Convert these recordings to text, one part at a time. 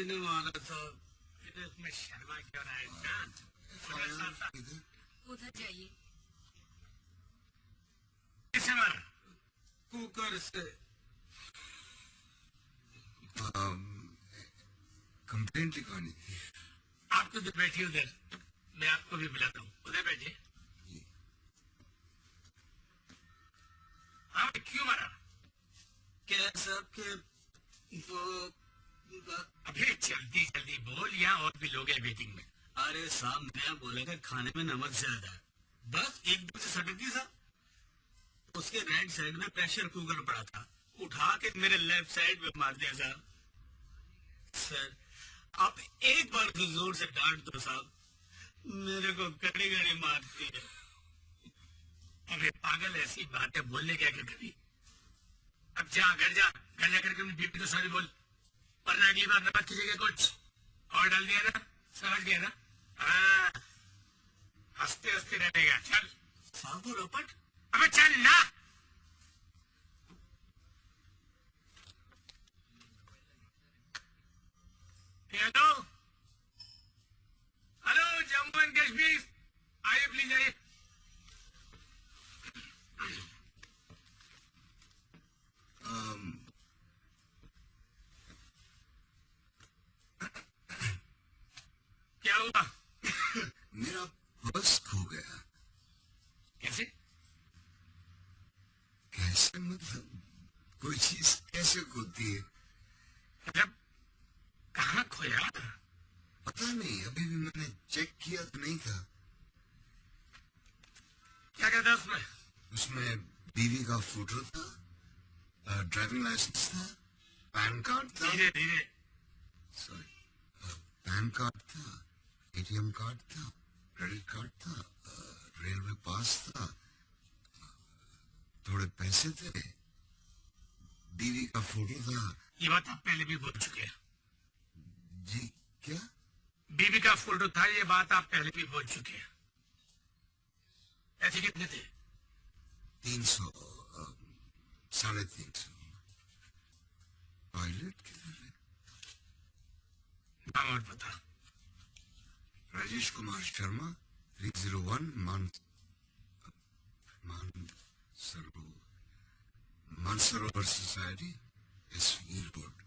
लेने वाला था। इसमें शर्मा क्यों रहा है? उधर जाइए। किसे मारा? कुकर से। कंप्लेंट लिखवानी थी। आप तो बैठिए उधर, मैं आपको भी बुलाता हूँ। उधर बैठिए। हाँ, क्यों मारा? क्या साहब के वो अभी जल्दी जल्दी बोल, यहाँ और भी लोग हैं वेटिंग में। अरे साहब मैं बोला था खाने में नमक ज्यादा है। बस एकदम से सटक गई साहब। उसके राइट साइड में प्रेशर कुकर पड़ा था, उठा के मेरे लेफ्ट साइड में मार दिया साहब। सर आप एक बार तो जोर से डांट दो साहब, मेरे को कड़ी कड़ी मारती है। अबे पागल, ऐसी बातें बोलने क्या कभी? अब जा घर जा, घर जाकर के बीपी को सॉरी बोल, वरना अगली बार नमक की जगह कुछ और डाल दिया ना, समझ गया ना? हाँ, हंसते हंसते रहेगा। चल साहब वो लोपट। अबे चल ना। Hello hello, Jammu and Kashmir, आइए प्लीज आइए। क्या हुआ? मेरा पर्स खो गया। कैसे? कैसे मतलब कोई चीज कैसे खोती है? मतलब कहाँ खोया? पता नहीं, अभी भी मैंने चेक किया तो नहीं था। क्या कहता उसमें? उसमें बीवी का फोटो था, ड्राइविंग लाइसेंस था, पैन कार्ड था, धीरे धीरे। सॉरी, पैन कार्ड था, एटीएम कार्ड था, क्रेडिट कार्ड था, रेलवे पास था, थोड़े पैसे थे, बीवी का फोटो था। ये बात आप पहले भी बोल चुके हैं। जी क्या? बीबी का फोटो था, ये बात आप पहले भी बोल चुके हैं। ऐसे कितने थे? 300, 350। टॉयलेट किधर है? नाम और बता। Rajesh Kumar Sharma, 301 Mansarovar society, airport,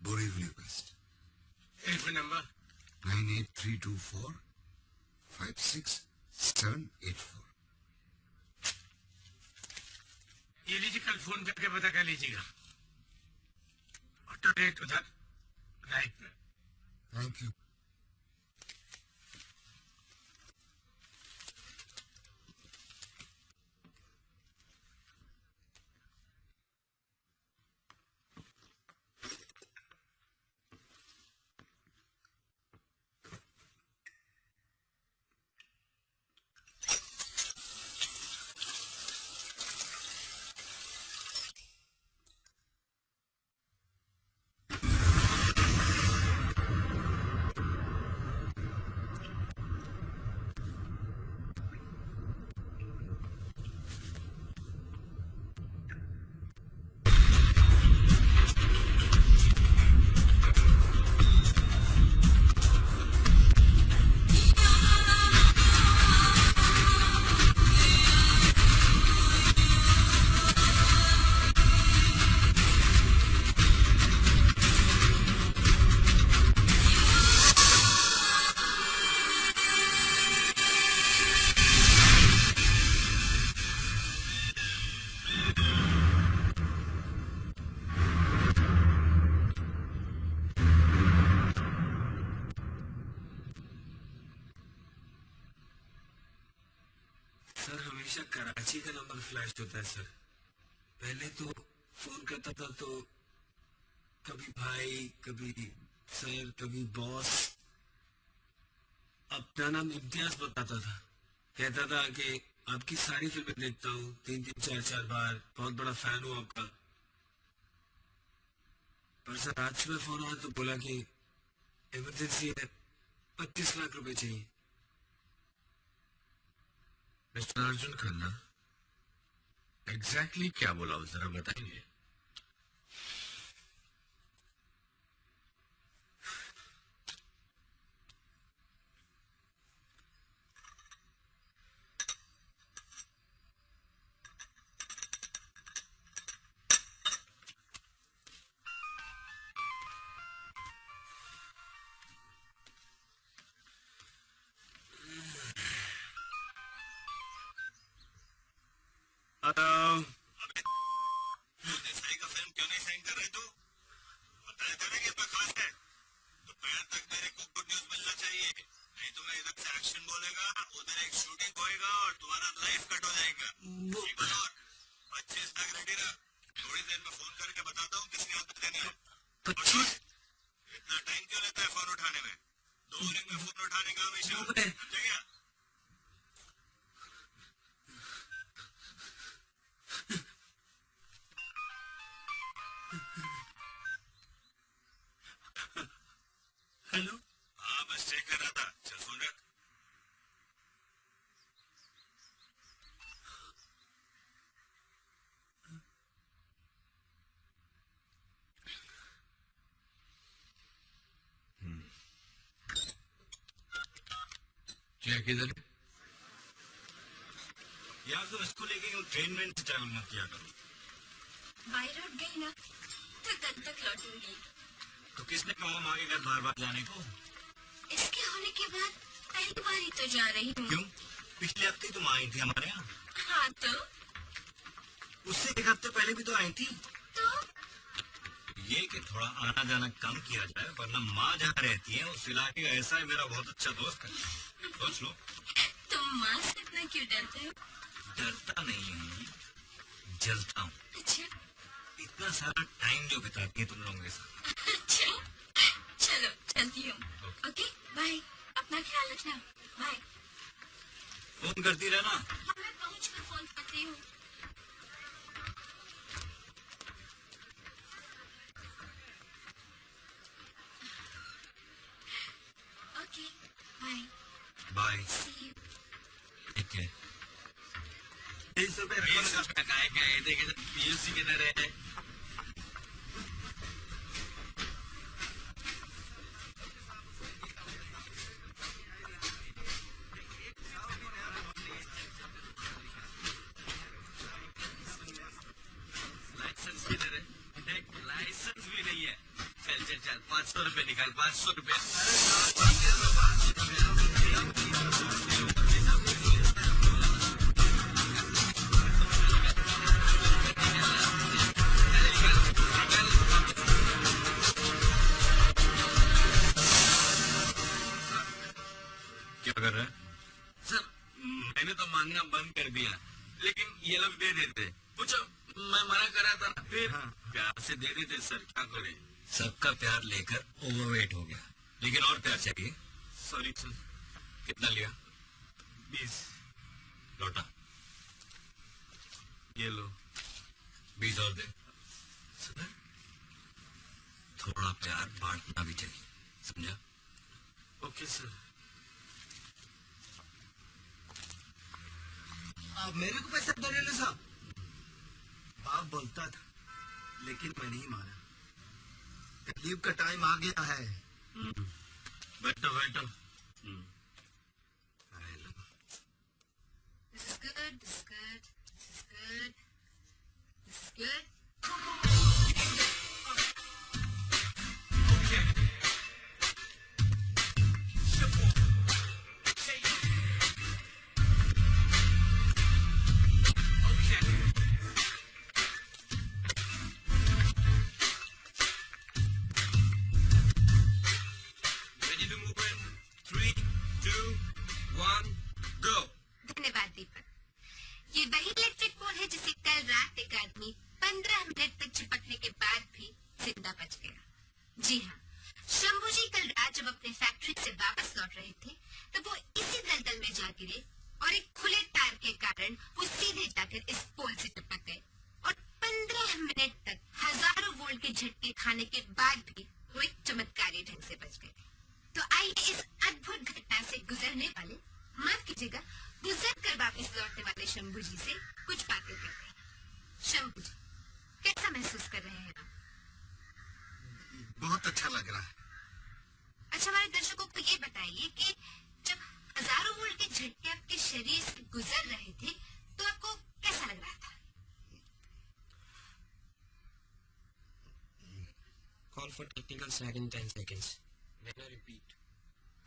Borivali west. Telephone number 9832456784। ये लीजिए, कल फोन करके पता कर लीजिएगा। ऑटो डेट उधर राइट में। Thank you. सर हमेशा कराची का नंबर फ्लैश होता है सर। पहले तो फोन करता था तो कभी भाई, कभी सर, कभी बॉस। अपना नाम इम्तियाज बताता था, कहता था कि आपकी सारी फिल्में देखता हूँ 3-3, 4-4 बार, बहुत बड़ा फैन हूँ आपका। पर सर आज सुबह फोन आया तो बोला कि इमरजेंसी है, 25 लाख रुपए चाहिए। मिस्टर अर्जुन खन्ना, एग्जैक्टली क्या बोला हो, जरा बताएंगे? इतना टाइम क्यों लेता है फोन उठाने में? 2 रिंग में फोन उठाने का हमेशा समझा क्या? हेलो। हाँ बस चेक कर रहा था। चल फोन रख। क्या किधर? यार तो इसको लेके ट्रेन में ट्रैवल मत किया करो। बाई रोड गई ना तो कल तक लौटूंगी। तो किसने कहा हम आगे घर बार बार जाने को? इसके होने के बाद पहली बार ही तो जा रही हूँ। क्यों? पिछले हफ्ते तुम आई थी हमारे यहाँ। हाँ तो उससे 1 हफ्ते पहले भी तो आई थी। तो ये कि थोड़ा आना जाना कम किया जाए, वरना माँ जहाँ रहती है उस इलाके का ऐसा है मेरा बहुत अच्छा दोस्त है। सोच लो। तुम माँ से इतना क्यों डरते हो? डरता नहीं हूँ, जलता हूँ। अच्छा इतना सारा टाइम जो बिताती है तुम लोगों के साथ। अच्छा चलो चलती हूँ। Okay bye. अपना ख्याल रखना। बाय। फोन करती रहना। मैं पहुँच कर फोन करती हूँ। Okay bye. Bye. See you. ठीक है। 20 रुपए का है देखे पीयूसी किधर है? लाइसेंस किधर है? लाइसेंस भी नहीं है। चल चल चल 500 रुपए निकाल। 500 रुपए। क्या कर रहा है? सर मैंने तो मांगना बंद कर दिया, लेकिन ये लोग दे देते। पूछो मैं मना करा था ना, फिर प्यार से दे देते सर, क्या करे। सबका प्यार लेकर ओवरवेट हो गया, लेकिन और प्यार चाहिए। Sorry sir. कितना लिया? 20। लौटा। ये लो। 20 और दे। सर थोड़ा प्यार बांटना भी चाहिए, समझा? Okay sir. आप मेरे को पैसा दे रहे साहब? बाप बोलता था, लेकिन मैं नहीं माना। कलीब का टाइम आ गया है। बैठो बैठो। This is good. This is good. This is good. This is good. Ready to move in? 3, 2, 1, go. धन्यवाद दीपक। ये वही इलेक्ट्रिक पोल है जिसे कल रात एक आदमी 15 मिनट तक चिपकने के बाद भी जिंदा बच गया। जी हाँ, शंभू जी कल रात जब अपने फैक्ट्री से वापस लौट रहे थे तब वो इसी दलदल में जा गिरे और एक खुले तार के कारण वो सीधे जाकर इस पोल से चिपक गए और 15 मिनट तक हजारों वोल्ट के झटके खाने के बाद भी वो एक चमत्कारी ढंग से बच गए। तो आइए इस अद्भुत घटना से गुजरने वाले, माफ कीजिएगा, गुजर कर वापस लौटने वाले शंभू जी से कुछ बातें करते हैं। शंभू जी, कैसा महसूस कर रहे हैं आप? बहुत अच्छा लग रहा है। अच्छा, हमारे दर्शकों को ये बताइए कि जब हजारों वोल्ट के झटके आपके शरीर से गुजर रहे थे तो आपको कैसा लग रहा था? Call for technical side in 10 seconds. Then I repeat.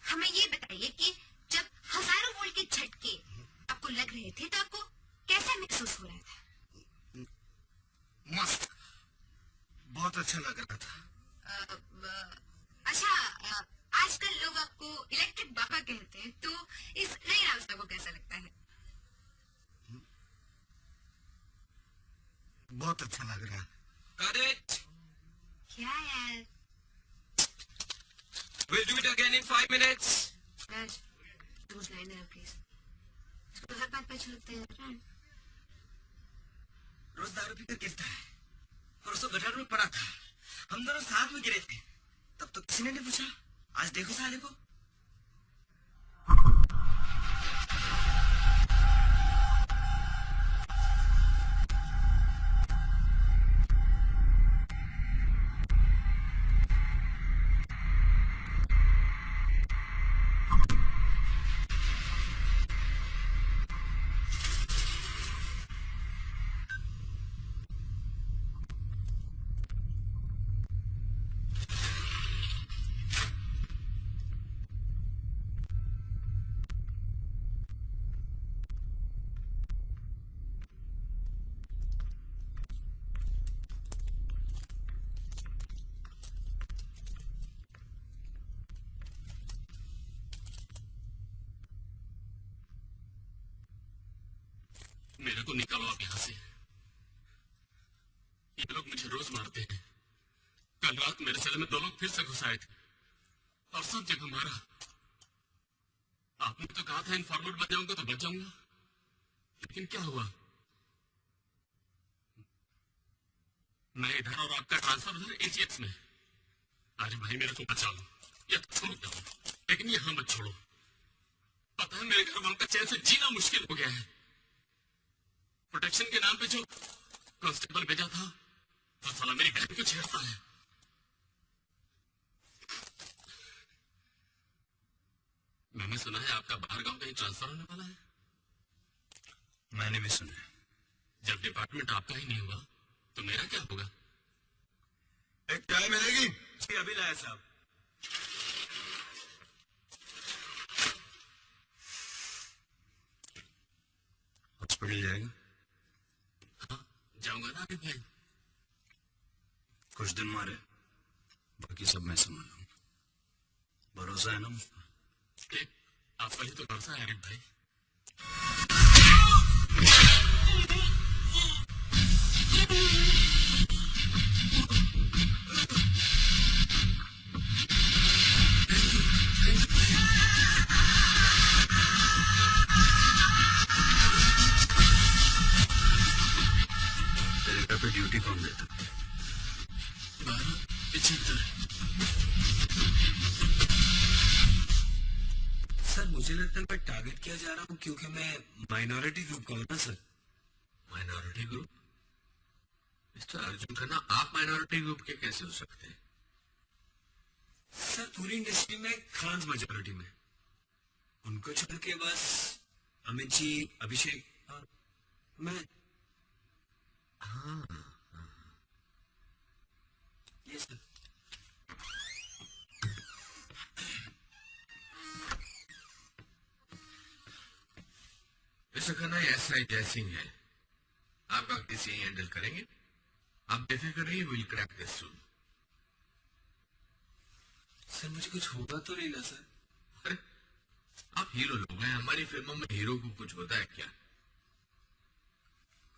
हमें ये बताइए कि जब हजारों वोल्ट के झटके आपको लग रहे थे तो आपको कैसा महसूस हो रहा था? मस्त, बहुत अच्छा लग रहा था। अच्छा, आजकल लोग आपको इलेक्ट्रिक बाबा कहते हैं, तो इस नई रास्ता को कैसा लगता है? बहुत अच्छा लग रहा है। Got it? क्या यार, We'll do it again in 5 minutes. राज, तू मुझे लाइन दे रहा प्लीज। इसको तो हर बात पे छुलकते हैं। रोज दारू पीकर गिरता है, परसों गटर में पड़ा था, हम दोनों साथ में गिरे थे, तब तो किसी ने नहीं पूछा। आज देखो साले को। मेरे को निकालो आप यहाँ से। ये लोग मुझे रोज मारते हैं। कल रात मेरे सेल में 2 लोग फिर से घुस आए थे और सब जगह मारा। आपने तो कहा था इनफॉर्मेट बच जाऊंगा तो बच जाऊंगा, लेकिन क्या हुआ? मैं इधर और आपका ट्रांसफर उधर एजीएक्स में। अरे भाई मेरे को बचा लो या तो छोड़ दो, लेकिन यहाँ मत छोड़ो। पता है मेरे घर वालों का चैन से जीना मुश्किल हो गया है। प्रोटेक्शन के नाम पे जो कांस्टेबल भेजा था वो साला मेरी बहन को छेड़ता है। मैंने सुना है आपका बाहर गांव कहीं ट्रांसफर होने वाला है। मैंने भी सुना है। जब डिपार्टमेंट आपका ही नहीं हुआ तो मेरा क्या होगा? एक चाय मिलेगी? जी अभी लाया साहब। हॉस्पिटल जाएगा? हाँ जाऊंगा ना अभी भाई। कुछ दिन मारे, बाकी सब मैं संभाल लूंगा। भरोसा है ना मुझ पर? आपका ही तो भरोसा है आरिफ भाई। तेरे घर पे ड्यूटी कौन देता? 12:75। सर मुझे लगता है मैं टारगेट किया जा रहा हूँ क्योंकि मैं माइनॉरिटी ग्रुप का हूँ ना sir. Minority group? Mister Arjun Khanna, आप माइनॉरिटी ग्रुप के कैसे हो सकते हैं? सर पूरी इंडस्ट्री में खान मेजोरिटी में, उनको छोड़ के बस अमित जी, अभिषेक और मैं। ये सर। मिस्टर खन्ना, ऐसा ही जैसिंग है। आपका किसी हैंडल करेंगे। आप बेफिक्र रहिए, will crack this soon. Sir मुझे कुछ होगा तो नहीं ना सर? अरे आप हीरो लोग हैं, हमारी फिल्मों में हीरो को कुछ होता है क्या?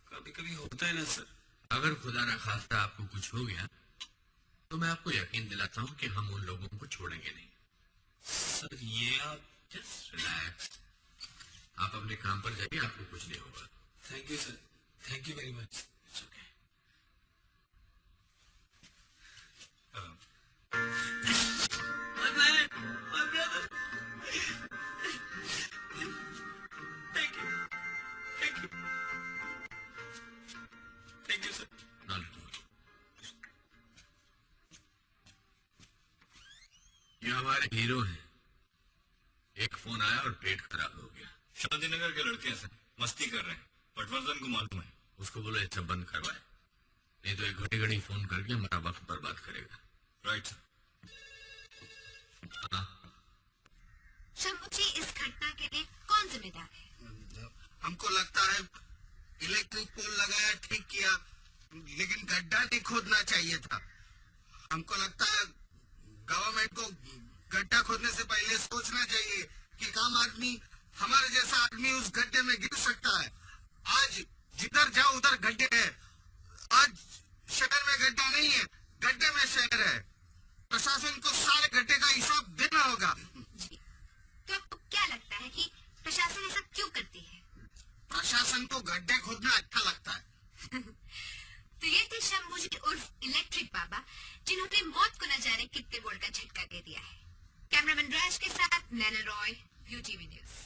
कभी कभी होता है ना सर। अगर खुदा ना खास्ता आपको कुछ हो गया तो मैं आपको यकीन दिलाता हूं कि हम उन लोगों को छोड़ेंगे नहीं। सर ये आप जस्ट रिलैक्स। आप अपने काम पर जाइए, आपको कुछ नहीं होगा। Thank you sir, thank you very much. It's okay. Thank you sir. ये हमारे हीरो हैं। एक फोन आया और पेट खराब हो गया। शांतिनगर के लड़के हैं सर, मस्ती कर रहे हैं। पटवर्धन को मालूम है। उसको बोलो ये सब बंद करवाए, नहीं तो एक घड़ी घड़ी फोन करके हमारा वक्त बर्बाद करेगा। Right sir. हाँ, शंभू जी, इस घटना के लिए कौन जिम्मेदार है? हमको लगता है इलेक्ट्रिक पोल लगाया, ठीक किया, लेकिन गड्ढा नहीं खोदना चाहिए था। हमको लगता है गवर्नमेंट को गड्ढा खोदने से पहले सोचना चाहिए कि काम आदमी, हमारे जैसा आदमी उस गड्ढे में गिर सकता है। आज जिधर जाओ उधर गड्ढे हैं। आज शहर में गड्ढा नहीं है, गड्ढे में शहर है। प्रशासन को सारे गड्ढे का हिसाब देना होगा। जी, तो आपको क्या लगता है कि प्रशासन ऐसा क्यों करती है? प्रशासन को गड्ढे खोदना अच्छा लगता है। तो ये थे शंभूजी उर्फ इलेक्ट्रिक बाबा, जिन्होंने मौत को न जाने कितने वोल्ट का झटका दे दिया है। कैमरामैन राज के साथ नैना रॉय, यूटीवी न्यूज।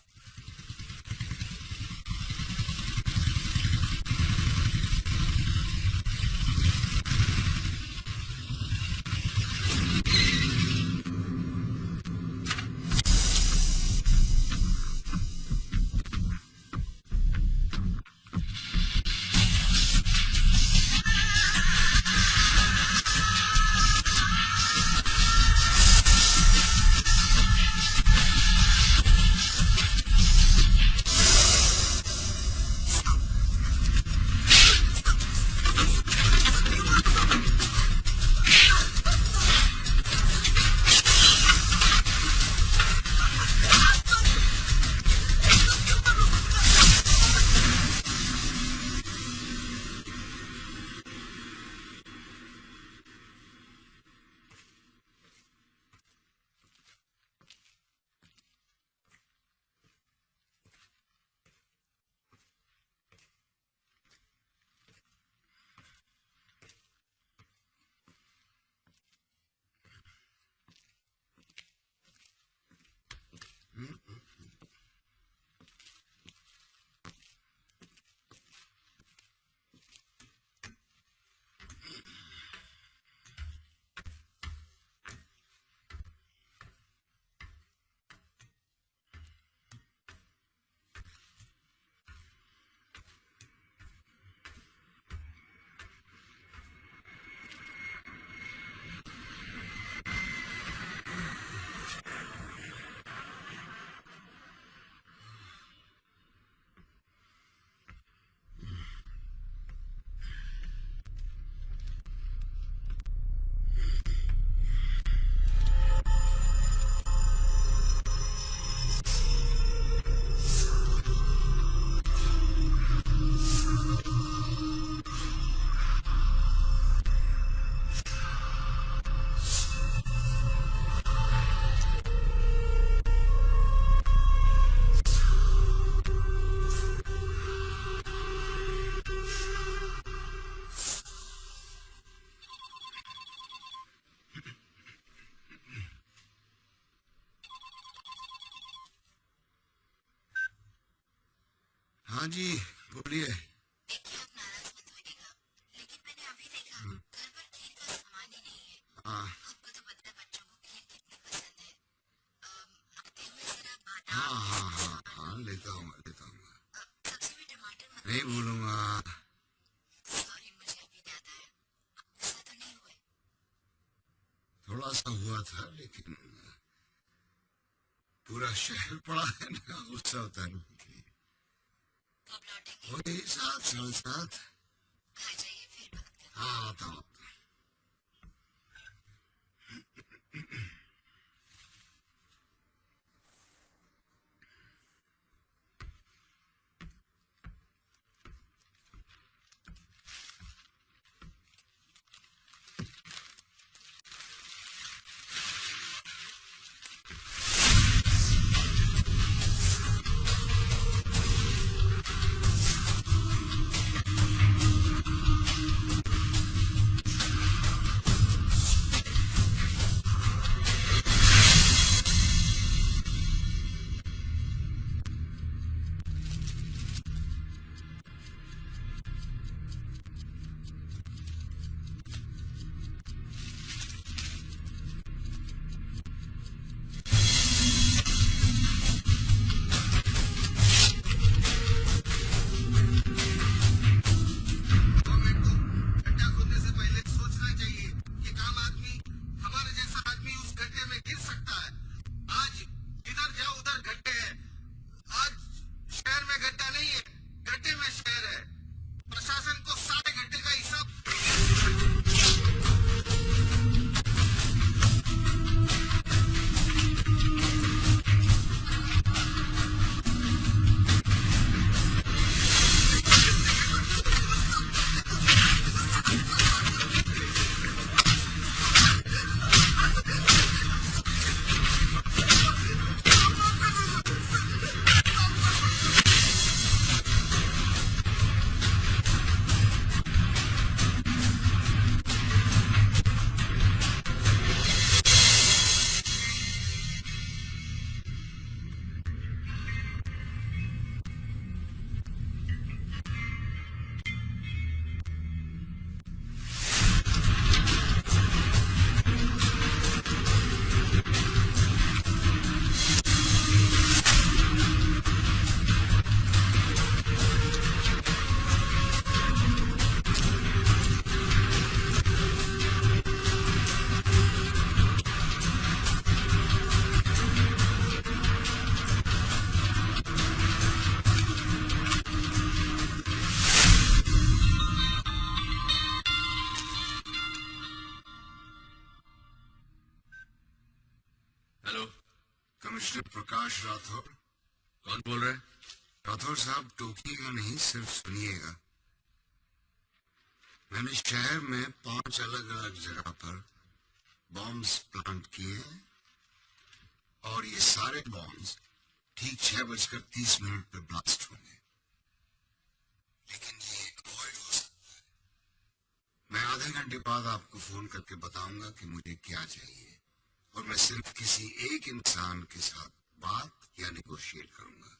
हाँ जी, बोलिए। देखिए, आप नाराज मत होइएगा, लेकिन मैंने अभी देखा घर पर खीर का सामान ही नहीं है। हाँ आपको तो पता है बच्चों को खीर कितनी पसंद है। आते हुए जरा बादाम, हाँ हाँ हाँ हाँ, लेता हूँ लेता हूँ। सब्जी में टमाटर मत। नहीं भूलूंगा। सॉरी, मुझे अभी याद आया। आप गुस्सा तो नहीं हुए? थोड़ा सा हुआ था, लेकिन पूरा शहर पड़ा है ना, गुस्सा होता है। कब लौटेंगे? वही 7 साढ़े 7। आ जाइए, फिर बात करेंगे। हाँ आता हूँ। हेलो, कमिश्नर प्रकाश राठौर। कौन बोल रहा है? राठौर साहब, टोकिएगा नहीं, सिर्फ सुनिएगा। मैंने शहर में 5 अलग-अलग जगह पर बॉम्ब्स प्लांट किए हैं और ये सारे बॉम्ब्स ठीक 6:30 पर ब्लास्ट होंगे। लेकिन ये अवॉइड हो सकता है। मैं आधे घंटे बाद आपको फोन करके बताऊंगा कि मुझे क्या चाहिए, और मैं सिर्फ किसी एक इंसान के साथ बात या नेगोशिएट करूंगा।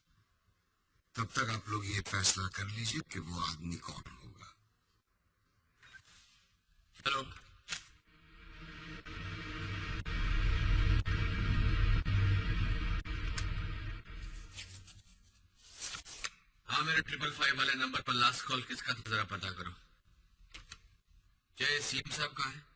तब तक आप लोग ये फैसला कर लीजिए कि वो आदमी कौन होगा। हेलो, हाँ, मेरे 555 वाले नंबर पर लास्ट कॉल किसका था जरा पता करो। जय सीएम साहब कहाँ है?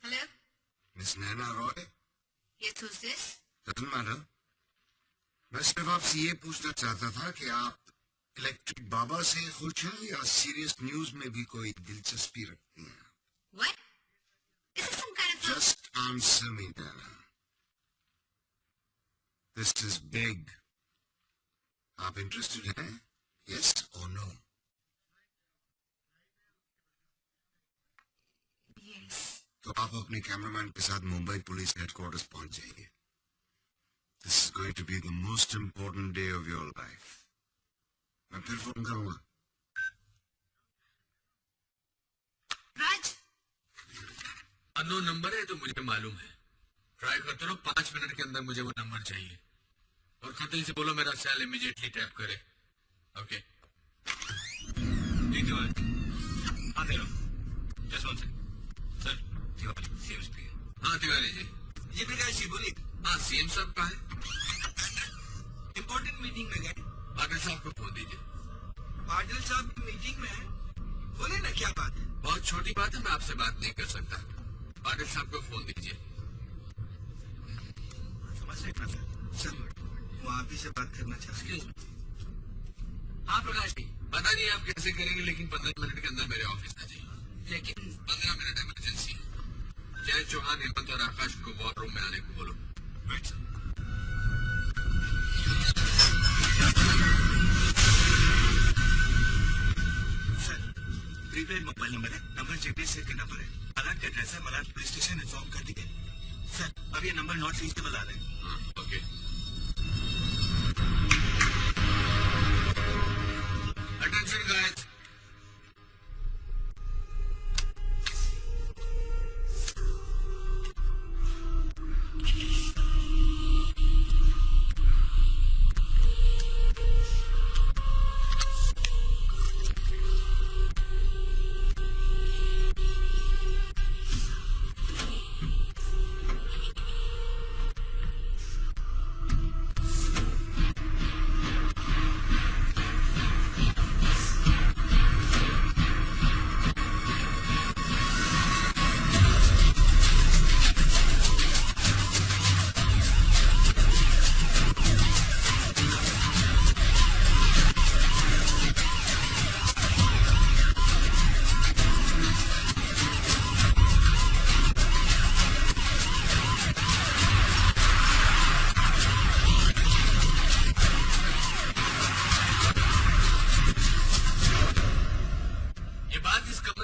Hello? Miss Naina Roy, Yes, who's this? Doesn't matter. मैं सिर्फ आपसे ये पूछना चाहता था कि आप इलेक्ट्रिक बाबा से खुश हैं या सीरियस न्यूज में भी कोई दिलचस्पी रखती हैं? What? Is this some kind of... Just answer me, Nana. This is big. आप इंटरेस्टेड हैं? Yes or no? Yes. तो आप अपने कैमरामैन के साथ मुंबई पुलिस हेडक्वार्टर्स पहुंच जाइए। This is going to be the most important day of your life. मैं फिर फोन करूंगा। Raj? अननोन नंबर है तो मुझे मालूम है। ट्राई करते रहो, 5 मिनट के अंदर मुझे वो नंबर चाहिए। और खतरी से बोलो मेरा सेल इमीडिएटली टैप करे। ओके। हाँ दे रहा हूँ। Just one second. Sir, Tiwari, CM speaking. हाँ तिवारी जी। जी प्रकाश जी बोलिए। हाँ, सीएम साहब कहाँ है? इम्पोर्टेंट मीटिंग में गए। पाटिल साहब को फोन दीजिए। पाटिल साहब मीटिंग में है, बोले ना क्या बात है। बहुत छोटी बात है, मैं आपसे बात नहीं कर सकता। पाटिल साहब को फोन दीजिए। समझ रहे हैं सर, वो आप ही से बात करना चाहते हैं। हाँ प्रकाश जी, पता नहीं आप कैसे करेंगे, लेकिन 15 मिनट के अंदर मेरे ऑफिस आ जाइए। लेकिन 15 मिनट इमरजेंसी। जय चौहान, हेमंत और आकाश को वॉर रूम में आने को बोलो। Right, sir. Sir, prepaid mobile number है, नंबर JPSL के नंबर है, अलर्ट का एड्रेस है, मलाड पुलिस स्टेशन इन्फॉर्म कर दिए। सर, अब ये नंबर नॉट रीचेबल आ रहा है। हाँ, ओके। Attention guys.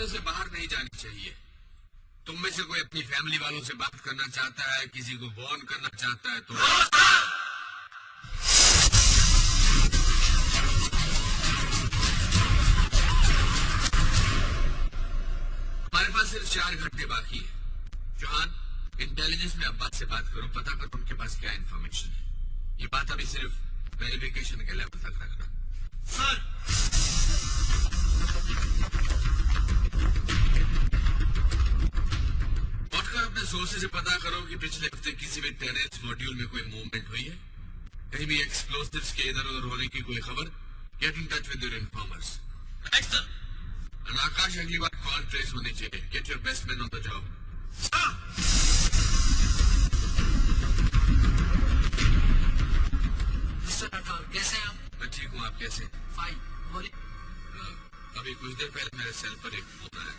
से बाहर नहीं जानी चाहिए। तुम में से कोई अपनी फैमिली वालों से बात करना चाहता है, किसी को वार्न करना चाहता है तो हमारे पास सिर्फ 4 घंटे बाकी है। चौहान, इंटेलिजेंस में अब्बास से बात करो, पता करो उनके पास क्या इन्फॉर्मेशन है। ये बात अभी सिर्फ वेरिफिकेशन के लेवल तक रखना। सर, अपने सोर्सेज से पता करो कि पिछले हफ्ते किसी भी टेनेंस मॉड्यूल में कोई मूवमेंट हुई है, कहीं भी एक्सप्लोसिव्स के इधर उधर होने की कोई खबर। Get in touch with your informers. Akash, अगली बार कॉल ट्रेस होनी चाहिए। Get your best man on the job. कैसे हैं आप? मैं ठीक हूँ, आप कैसे? फाइन। बोलिए। अभी कुछ देर पहले मेरे सेल पर एक फोन आया।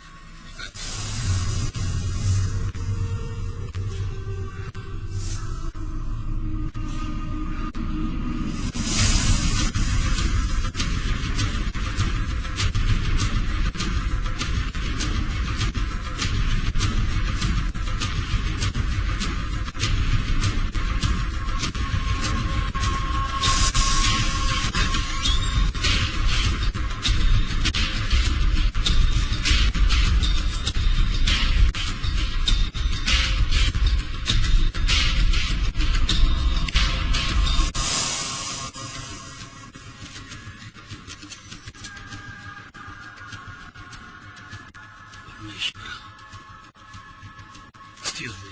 Excuse me.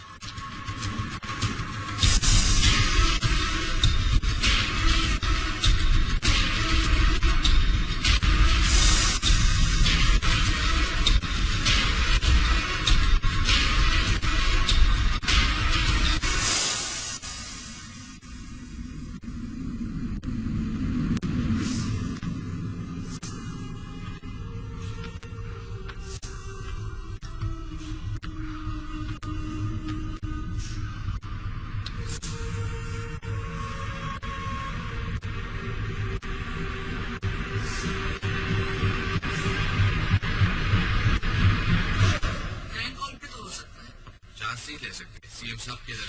चांस नहीं ले सकते। सीएम साहब के इधर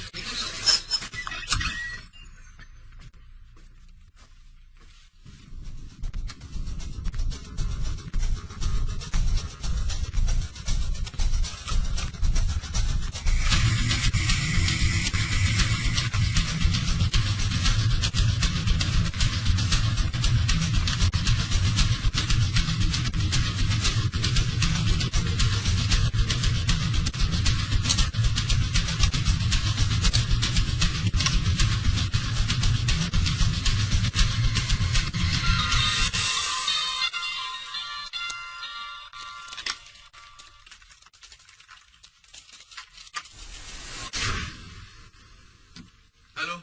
हेलो।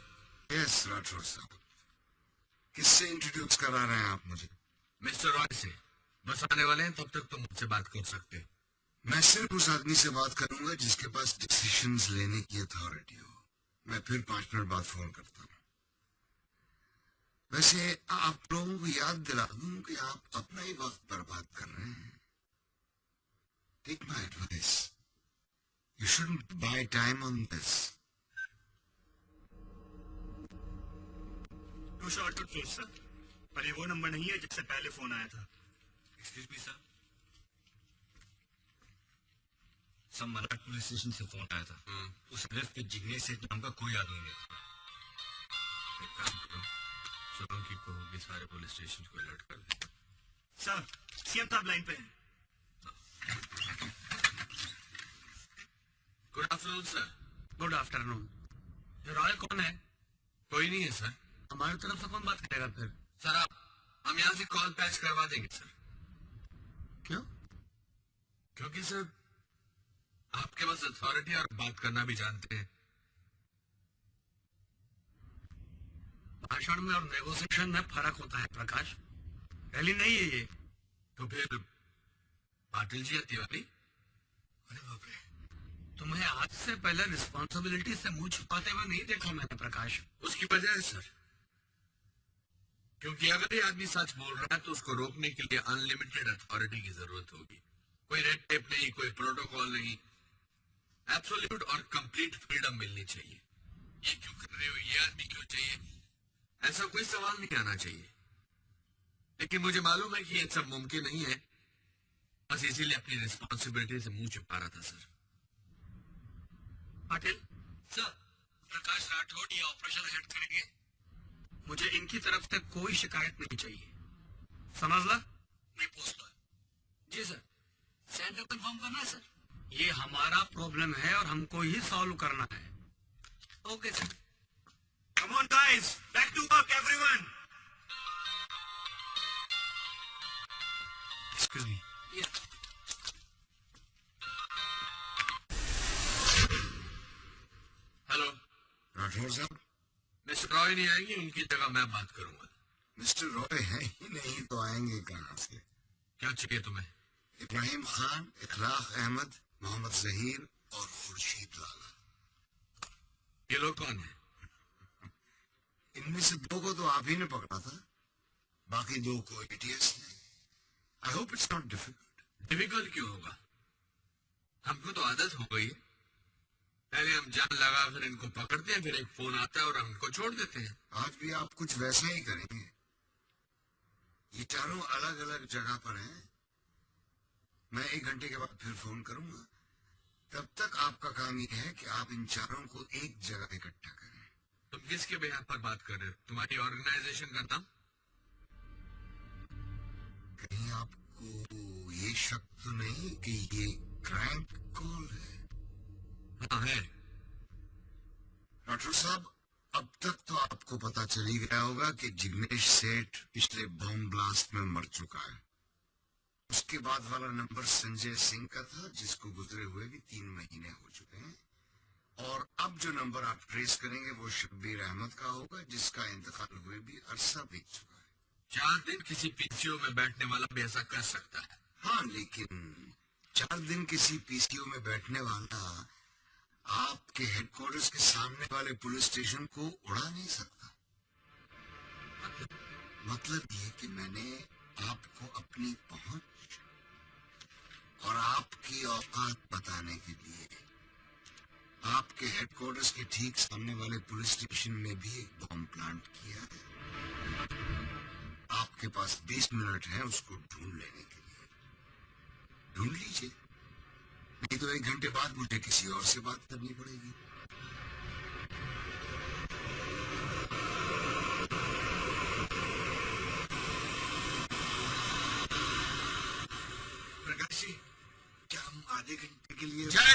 यस राठौर साहब, किससे इंट्रोड्यूस करा रहे हैं आप मुझे? मिस्टर रॉय से। बस आने वाले हैं, तब तक तुम मुझसे बात कर सकते हो। मैं सिर्फ उस आदमी से बात करूंगा जिसके पास डिसीजंस लेने की अथॉरिटी हो। मैं फिर 5 मिनट बाद फोन करता हूँ। वैसे आप लोगों को याद दिला दूं कि आप अपना ही वक्त बर्बाद कर रहे हैं। Take my advice, you shouldn't buy time on this. Too short to truth sir, पर ये वो नंबर नहीं है जिससे पहले फोन आया था। एक्सक्यूज मी सर, सब मलाड पुलिस स्टेशन से फोन आया था। उस एड्रेस पे जिग्नेश सेठ नाम का कोई आदमी नहीं था। एक काम करो, सोलंकी को होगी सारे पुलिस स्टेशन को अलर्ट कर दे। सर, सीएम साहब लाइन पे हैं। Good afternoon sir. Good afternoon. ये रॉय कौन है? कोई नहीं है सर। हमारी तरफ से कौन बात करेगा फिर? सर हम यहाँ से कॉल पैच करवा देंगे सर। क्यों? क्योंकि सर आपके पास अथॉरिटी और बात करना भी जानते हैं। भाषण में और नेगोशिएशन में फर्क होता है प्रकाश, पहली नहीं है ये। तो फिर पाटिल जी या तिवारी? अरे बाप रे, तुम्हें आज से पहले रिस्पॉन्सिबिलिटी से मुंह छुपाते हुए नहीं देखा मैंने प्रकाश। उसकी वजह है सर, क्योंकि अगर ये आदमी सच बोल रहा है तो उसको रोकने के लिए अनलिमिटेड अथॉरिटी की जरूरत होगी। कोई रेड टेप नहीं, कोई प्रोटोकॉल नहीं, एब्सोल्यूट और कंप्लीट फ्रीडम मिलनी चाहिए। ये क्यों कर रहे हो, ये आदमी क्यों चाहिए, ऐसा कोई सवाल नहीं आना चाहिए। लेकिन मुझे मालूम है कि ये सब मुमकिन नहीं है, बस इसीलिए अपनी रिस्पॉन्सिबिलिटी से मुंह छुपा रहा था सर। पाटिल सर, प्रकाश राठौड़ ये ऑपरेशन हेड करेंगे। मुझे इनकी तरफ से कोई शिकायत नहीं चाहिए, समझ ला? नहीं पूछता। जी सर। सेंटर कंफर्म करना है सर। ये हमारा प्रॉब्लम है और हमको ही सॉल्व करना है। Okay sir. Come on guys, back to work everyone. Excuse me. Hello Rathore साहब, मिस्टर रॉय नहीं आएंगे, उनकी जगह मैं बात करूंगा। मिस्टर रॉय है ही नहीं तो आएंगे कहाँ से? क्या चाहिए तुम्हें? इब्राहिम खान, इखलाक अहमद, मोहम्मद जहीर और खुर्शीद लाला। ये लोग कौन है? इनमें से दो को तो आप ही ने पकड़ा था, बाकी दो को एटीएस ने। I hope it's not difficult. Difficult क्यों होगा? हमको तो आदत हो गई है। पहले हम जान लगा, फिर इनको पकड़ते हैं, फिर एक फोन आता है और हम इनको छोड़ देते हैं। आज भी आप कुछ वैसा ही करेंगे। ये चारों अलग अलग जगह पर हैं। मैं 1 घंटे के बाद फिर फोन करूंगा। तब तक आपका काम ये है कि आप इन चारों को एक जगह इकट्ठा करें। तुम किसके बिहार पर बात कर रहे हो? तुम्हारी ऑर्गेनाइजेशन का नाम? कहीं आपको ये शक तो नहीं कि ये क्रैंक कॉल है? हाँ है। डॉक्टर साहब, अब तक तो आपको पता चल ही गया होगा कि जिग्नेश सेठ पिछले बॉम्ब ब्लास्ट में मर चुका है। उसके बाद वाला नंबर संजय सिंह का था, जिसको गुजरे हुए भी 3 महीने हो चुके हैं। और अब जो नंबर आप ट्रेस करेंगे वो शब्बीर अहमद का होगा, जिसका इंतकाल हुए भी अरसा बीत चुका है। 4 दिन किसी पीसीओ में बैठने वाला भी ऐसा कर सकता है। हाँ, लेकिन 4 दिन किसी पीसीओ में बैठने वाला आपके हेडक्वार्टर्स के सामने वाले पुलिस स्टेशन को उड़ा नहीं सकता। मतलब ये कि मैंने आपको अपनी पहुंच और आपकी औकात बताने के लिए आपके हेडक्वार्टर्स के ठीक सामने वाले पुलिस स्टेशन में भी एक बॉम्ब प्लांट किया है। आपके पास 20 मिनट है उसको ढूंढ लेने के लिए। ढूंढ लीजिए, नहीं तो 1 घंटे बाद मुझे किसी और से बात करनी पड़ेगी। प्रकाश जी, क्या हम आधे घंटे के लिए? जय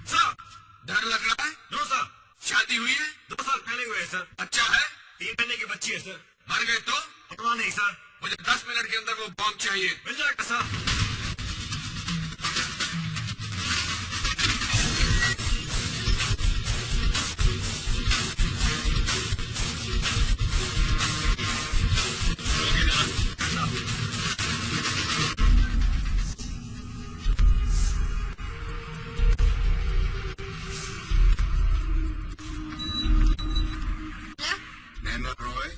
सर, डर लग रहा है? नो सर, शादी हुई है? 2 साल पहले हुए सर। अच्छा है? 3 महीने की बच्ची है सर। मर गए तो? पता नहीं सर। मुझे 10 मिनट के अंदर वो बॉम्ब चाहिए। मिल जाएगा सर। नैना रॉय,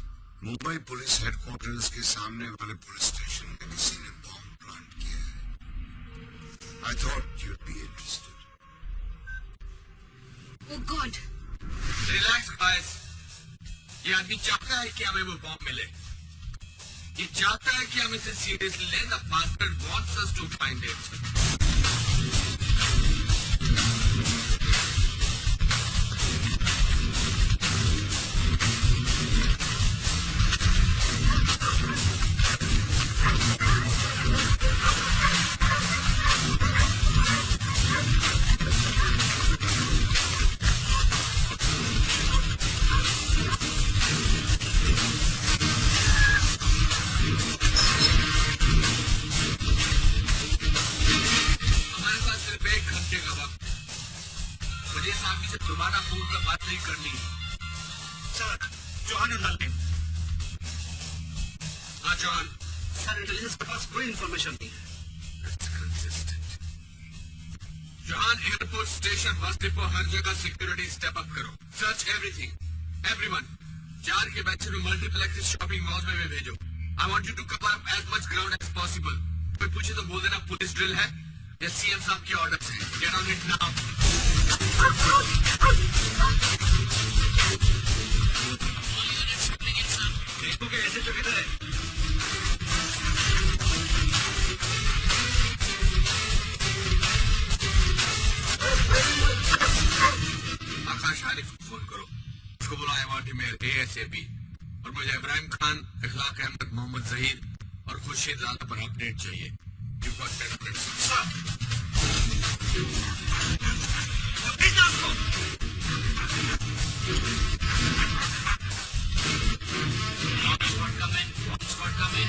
मुंबई पुलिस हेडक्वार्टर्स के सामने वाले पुलिस स्टेशन में किसी ने बॉम्ब प्लांट किया है। I thought you'd be interested. Oh God! Relax guys. ये आदमी चाहता है कि हमें वो बॉम्ब मिले। ये चाहता है कि हम इसे सीरियसली लें। The bastard wants us to find it. हमारे पास सिर्फ 1 घंटे का वक्त है। मुझे इस आदमी से दोबारा फोन पर बात नहीं करनी है। सर, चौहान डालते। हाँ जॉन। सर, इंटेलिजेंस के पास कोई इंफॉर्मेशन नहीं है। That's consistent. John, airport, station, bus depot, हर जगह सिक्योरिटी स्टेप अप करो। Search everything, everyone. 4 के बैच में मल्टीप्लेक्स शॉपिंग मॉल्स में भी भेजो। I want you to cover up as much ground as possible. कोई पूछे तो बोल देना पुलिस ड्रिल है या सीएम साहब के ऑर्डर्स हैं। Get on it now. देखो कि ऐसे जो किधर है। आकाश आरिफ को फोन करो। उसको बोलो आई वांट ईमेल ASAP। और मुझे इब्राहिम खान, इखलाक अहमद, मोहम्मद जहीर और खुर्शीद लाला पर अपडेट चाहिए। You got 10 minutes. भेजना उसको। Squad come in.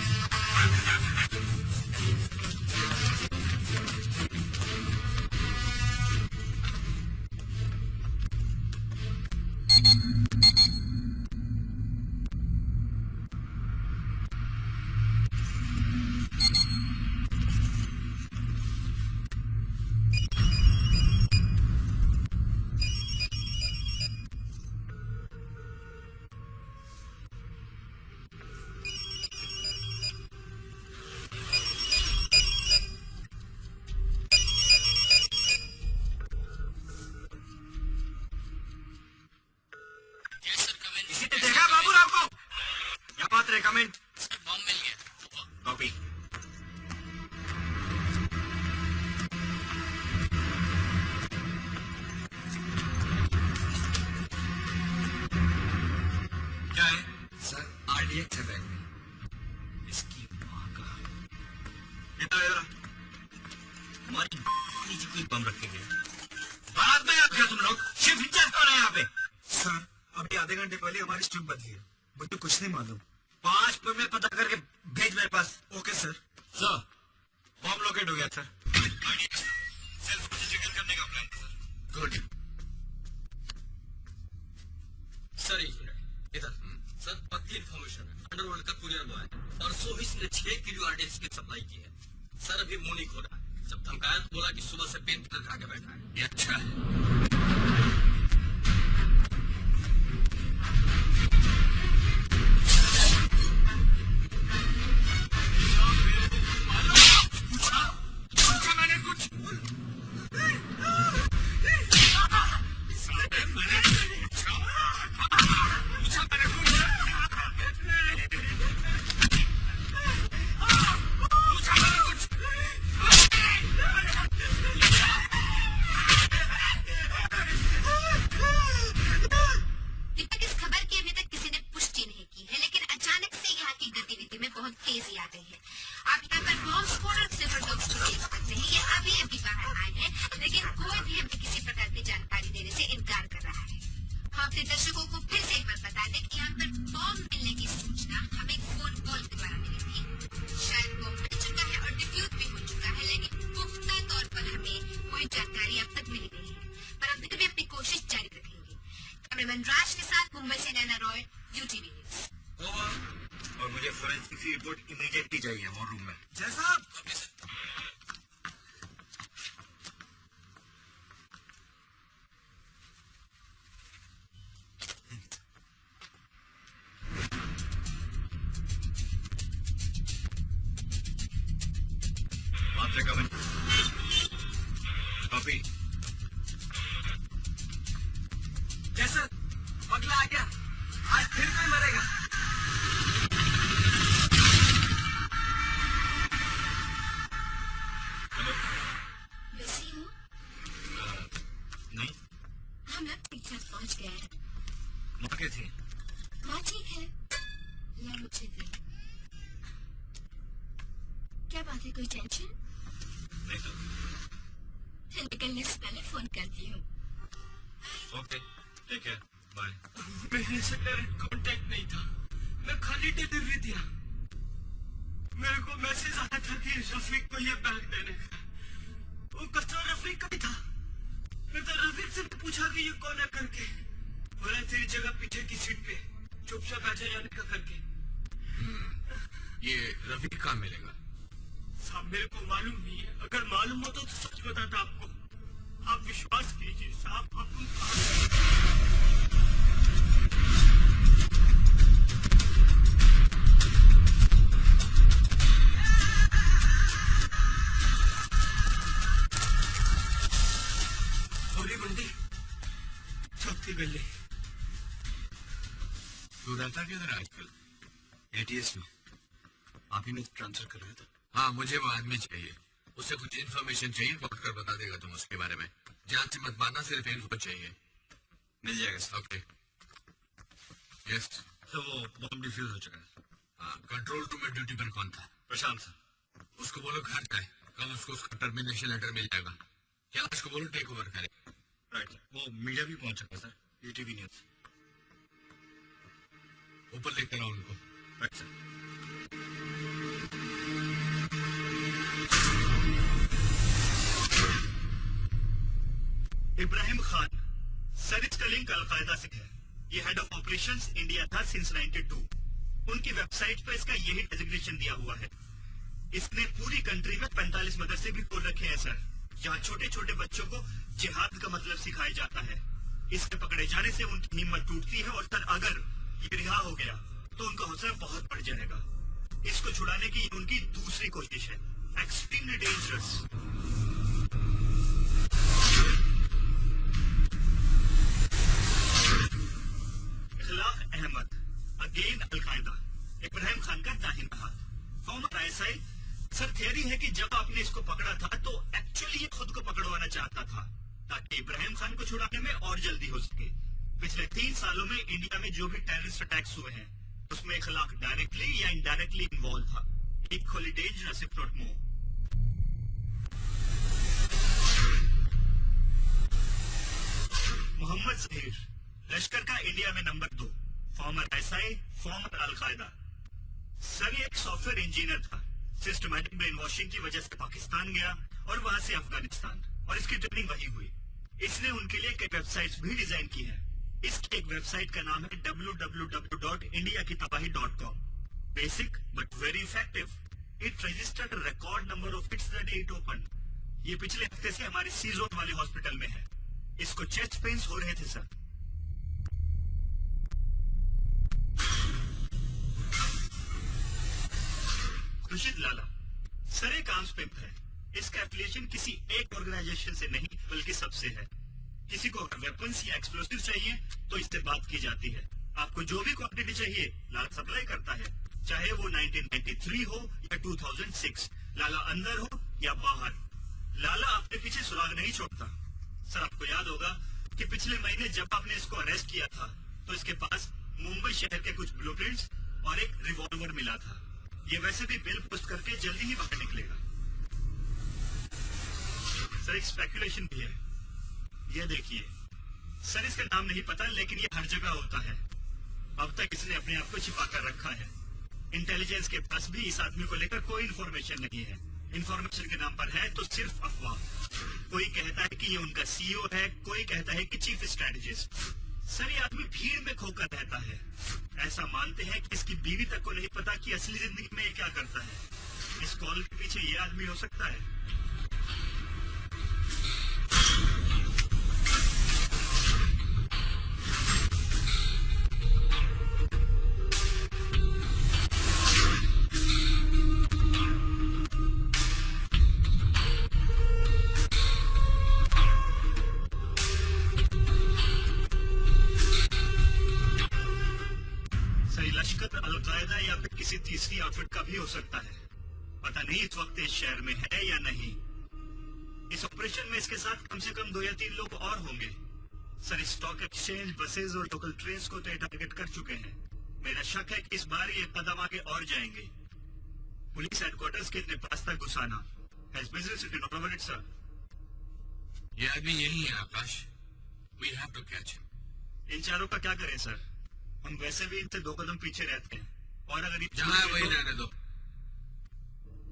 कॉपी। क्या है? सर RDX है बैग में। इसकी माँ का। इधर हमारी नीचे कोई बम रखेंगे। बारात में आ गया तुम लोग। शिफ्ट इंचार्ज कौन है यहाँ पे? सर अभी आधे घंटे पहले हमारी शिफ्ट बदली है, मुझे कुछ नहीं मालूम। 5 मिनट में पता करके भेज मेरे पास। Okay sir. Sir bomb locate हो गया सर। सेल्फ फिजिकल करने का प्लान सर। गुड सर, इधर सर पक्की इन्फॉर्मेशन है। अंडरवर्ल्ड का कुरियर बॉय है, परसों इसने 6 किलो आरडीएक्स की सप्लाई की है। सर अभी मुंह नहीं खोला। जब धमकाया तो बोला कि सुबह से पेन किलर खा के बैठा है। ये अच्छा है। पूछा मैंने कुछ? दीपक, इस खबर की अभी तक किसी ने पुष्टि नहीं की है, लेकिन अचानक से यहाँ की गतिविधि में बहुत तेजी आ गई है। आप यहाँ पर बॉम्ब स्क्वाड और सिल्वर डॉग्स को देख सकते हैं। ये अभी बाहर आए हैं, लेकिन कोई भी हमें किसी प्रकार की जानकारी देने से इनकार कर रहा है। हम अपने दर्शकों को फिर से एक बार बता दें कि यहाँ पर बॉम्ब मिलने की सूचना हमें फोन कॉल के द्वारा मिली थी। शायद बॉम्ब मिल चुका है और डिफ्यूज भी हो चुका है, लेकिन पुख्ता तौर पर हमें कोई जानकारी अब तक मिली नहीं है। पर अब भी अपनी कोशिश जारी रखेंगे। कैमरामैन राज के साथ मुंबई से नैना रॉय, UTV न्यूज। और मुझे फोरेंसिक की रिपोर्ट इमीडिएटली चाहिए वॉर रूम में। जैसा बात से कमेंट। कॉपी। जैसा बगला आ गया, आज फिर कोई मरेगा। वैसे ही हूँ। नहीं हम लोग ठीक ठाक पहुँच गए हैं। मौके थे। माँ ठीक है या मुझे दे? क्या बात है, कोई टेंशन? नहीं तो निकलने से पहले फोन करती हूँ। ओके ठीक है बाय। मेरे से डायरेक्ट कांटेक्ट नहीं था, मैं खाली डिलीवरी दिया। मेरे को मैसेज आया था कि रफीक को ये बैग देने का। वो कचरा रफीक का ही था। मैं तो रफीक से पूछा कि ये कौन है करके। बोला तेरी जगह पीछे की सीट पे चुपचाप बैठे जाने का करके। ये रवि कहाँ मिलेगा? साहब मेरे को मालूम नहीं है, अगर मालूम होता तो सच बताता आपको। आप विश्वास कीजिए साहब, होली मंडी चौथी गली। तू रहता किधर है आजकल? ATS में आप ही में ट्रांसफर कर रहे थे। हाँ मुझे वो आदमी चाहिए, उससे कुछ इन्फॉर्मेशन चाहिए, डॉक्टर बता देगा तुम उसके बारे में। जान से मत मानना, सिर्फ इन्फो चाहिए। मिल जाएगा सर। Okay yes. तो वो बॉम्ब डिफ्यूज हो चुका है। हाँ कंट्रोल रूम में ड्यूटी पर कौन था? प्रशांत सर। उसको बोलो घर जाए, कल उसको उसका टर्मिनेशन लेटर मिल जाएगा। क्या उसको बोलो टेक ओवर करे। Right sir. वो मीडिया भी पहुंच चुका सर, UTV न्यूज। ऊपर लेकर आओ उनको। Right sir. Ibrahim Khan sir, इसका लिंक अलकायदा से है। ये हेड ऑफ ऑपरेशंस इंडिया था सिंस 92। उनकी वेबसाइट पर इसका यही डेजिग्नेशन दिया हुआ है। इसने पूरी कंट्री में 45 मदरसे भी खोल रखे हैं सर, जहाँ छोटे छोटे बच्चों को जिहाद का मतलब सिखाया जाता है। इसके पकड़े जाने से उनकी हिम्मत टूटती है, और सर अगर ये रिहा हो गया तो उनका हौसला बहुत बढ़ जाएगा। इसको छुड़ाने की उनकी दूसरी कोशिश है, एक्सट्रीमली डेंजरस। इखलाक अहमद, अगेन अलकायदा, इब्राहिम खान का दाहिना हाथ, farmer IS Desai, sir theory है कि जब आपने इसको पकड़ा था तो एक्चुअली ये खुद को पकड़वाना चाहता था ताकि इब्राहिम खान को छुड़ाने में और जल्दी हो सके। पिछले 3 सालों में इंडिया में जो भी टेररिस्ट अटैक्स हुए हैं उसमें इखलाक डायरेक्टली या इनडायरेक्टली इन्वॉल्व था। Equally dangerous if not more. Mohammad Zaheer, Lashkar का इंडिया में number 2, former SI, former Al Qaeda. Sir ये एक सॉफ्टवेयर इंजीनियर था। सिस्टमैटिक ब्रेन वॉशिंग की वजह से पाकिस्तान गया और वहां से अफगानिस्तान, और इसकी ट्रेनिंग वही हुई। इसने उनके लिए कई वेबसाइट्स भी डिजाइन की हैं। इसकी एक वेबसाइट का नाम है www.indiakitabahi.com। Basic but very effective. It registered record number of hits the day it open. ये पिछले हफ्ते से हमारे सी जोन वाले हॉस्पिटल में है। इसको चेस्ट पेन्स हो रहे थे सर। खुर्शीद लाला, सर एक आर्म्स पिंप है। इसका एफिलिएशन किसी एक ऑर्गेनाइजेशन से नहीं बल्कि सबसे है। किसी को अगर वेपन्स या एक्सप्लोसिव चाहिए तो इससे बात की जाती है। आपको जो भी क्वांटिटी चाहिए लाला सप्लाई करता है, चाहे वो 1993 हो या 2006, लाला अंदर हो या बाहर। लाला अपने पीछे सुराग नहीं छोड़ता। सर आपको याद होगा कि पिछले महीने जब आपने इसको अरेस्ट किया था तो इसके पास मुंबई शहर के कुछ ब्लूप्रिंट्स और एक रिवॉल्वर मिला था। ये वैसे भी बिल पोस्ट करके जल्दी ही बाहर निकलेगा। सर एक स्पेकुलेशन भी है, ये देखिए। सर इसका नाम नहीं पता लेकिन ये हर जगह होता है। अब तक इसने अपने आप को छिपा कर रखा है। इंटेलिजेंस के पास भी इस आदमी को लेकर कोई इन्फॉर्मेशन नहीं है। इन्फॉर्मेशन के नाम पर है तो सिर्फ अफवाह। कोई कहता है कि ये उनका सीईओ है, कोई कहता है कि चीफ स्ट्रेटेजिस्ट। सर ये आदमी भीड़ में खोकर रहता है। ऐसा मानते हैं कि इसकी बीवी तक को नहीं पता कि असली जिंदगी में ये क्या करता है। इस कॉल के पीछे ये आदमी हो सकता है। अलकायदा या फिर किसी तीसरी आउटफिट का भी हो सकता है। पता नहीं इस वक्त इस शहर में है या नहीं। इस ऑपरेशन में इसके साथ कम से कम 2 या 3 लोग और होंगे। सर स्टॉक एक्सचेंज, बसेस और लोकल ट्रेन्स को तो टारगेट कर चुके हैं। मेरा शक है कि इस बार ये कदम आगे और जाएंगे। पुलिस हेडक्वार्टर्स के पास तक घुसाना has business to cover it, sir. ये आदमी यही है आकाश। We have to catch him. इन चारों का क्या करें सर? हम वैसे भी इनसे 2 कदम पीछे रहते हैं, और अगर ये जहाँ है वही रहने दो।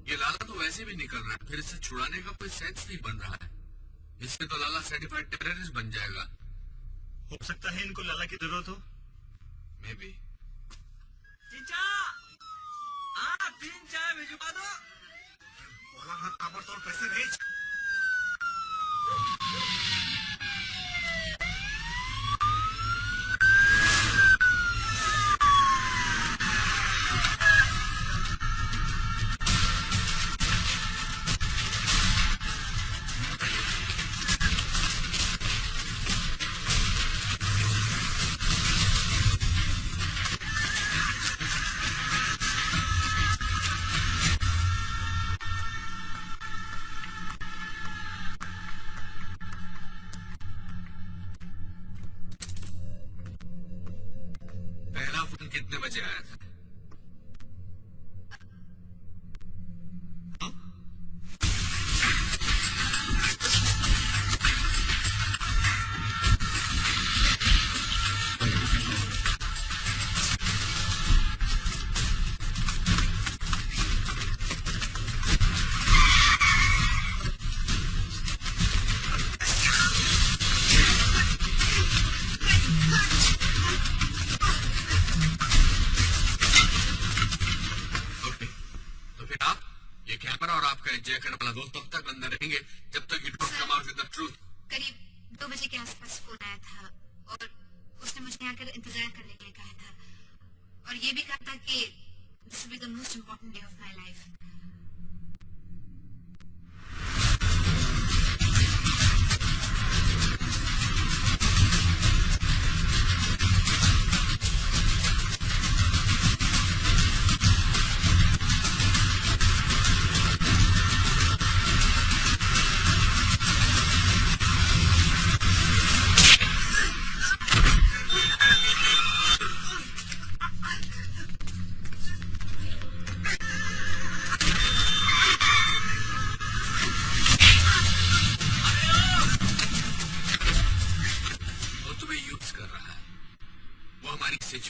ये लाला तो वैसे भी निकल रहा है, फिर इसे छुड़ाने का कोई सेंस नहीं बन रहा है। इससे तो लाला सर्टिफाइड टेररिस्ट बन जाएगा। हो सकता है इनको लाला की जरूरत हो। May be. चीचा, 3 चाय भिजवा दो। बोला हाँ, ताबड़तोड़ पैसे भेज। कितने बजे आया था? जय करने वाला दोस्त तब तक अंदर रहेंगे जब तक you don't come out with the truth. करीब 2 बजे के आसपास फोन आया था और उसने मुझे यहाँ कर इंतजार करने के लिए कहा था, और ये भी कहा था कि this will be the most important day of my life.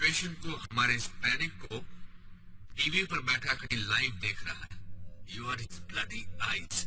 Situation को, हमारे इस पैनिक को टीवी पर बैठा कहीं लाइव देख रहा है. You are his bloody eyes.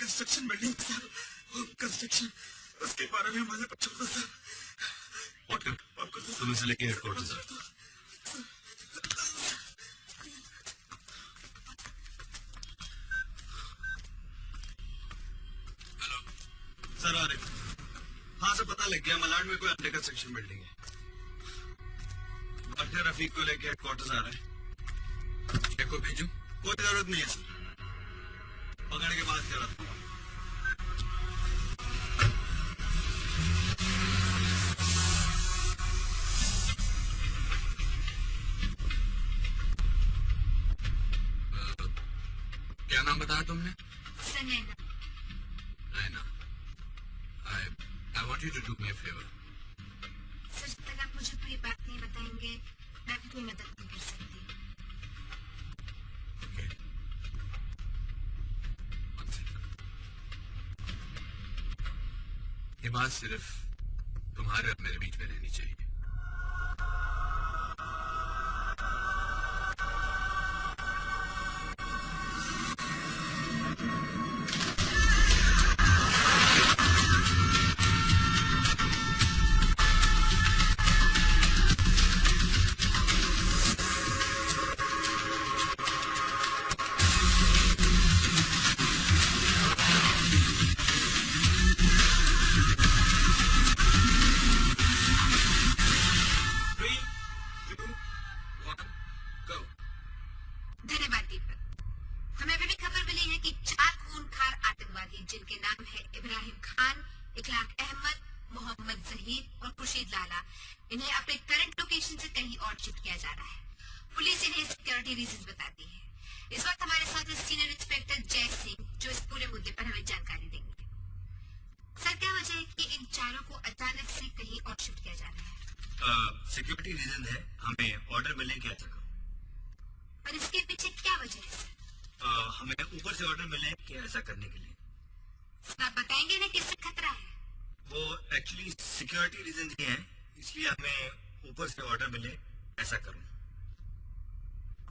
Construction building sir, construction, उसके बारे में हमारे बच्चों को सर. तुम इसे लेके हेडक्वार्टर सर. हेलो सर आ रहे. हाँ सर, पता लग गया मलाड में कोई अंडर कंस्ट्रक्शन बिल्डिंग है. डॉक्टर रफीक को लेके हेडक्वार्टर आ रहा है. चेक को भेजूं? कोई जरूरत नहीं है सर, पकड़ के बात कर रहा था. क्या नाम बताया तुमने? सनैना. नैना. I want you to do me a favor. Sir, जब तक आप मुझे पूरी बात नहीं बताएंगे मैं भी कोई मदद नहीं कर सकती. Okay. One second. ये बात सिर्फ तुम्हारे और मेरे बीच में रहनी चाहिए. धन्यवाद दीपक. हमें अभी भी खबर मिली है कि 4 खूंखार आतंकवादी जिनके नाम है इब्राहिम खान, इखलाक अहमद, मोहम्मद जहीर और खुर्शीद लाला, इन्हें अपने करंट लोकेशन से कहीं और शिफ्ट किया जा रहा है. पुलिस इन्हें सिक्योरिटी रीजंस बताती है. इस वक्त हमारे साथ है सीनियर इंस्पेक्टर जय सिंह, जो इस पूरे मुद्दे पर हमें जानकारी देंगे. सर, क्या वजह है कि इन चारों को अचानक से कहीं और शिफ्ट किया जा रहा है? सिक्योरिटी रीजन है, हमें ऑर्डर मिले क्या जगह. और इसके पीछे क्या वजह है सर? हमें ऊपर से ऑर्डर मिले कि ऐसा करने के लिए. सर, आप बताएंगे ना किससे खतरा है? वो एक्चुअली सिक्योरिटी रीजन ही है, इसलिए हमें ऊपर से ऑर्डर मिले ऐसा करूं.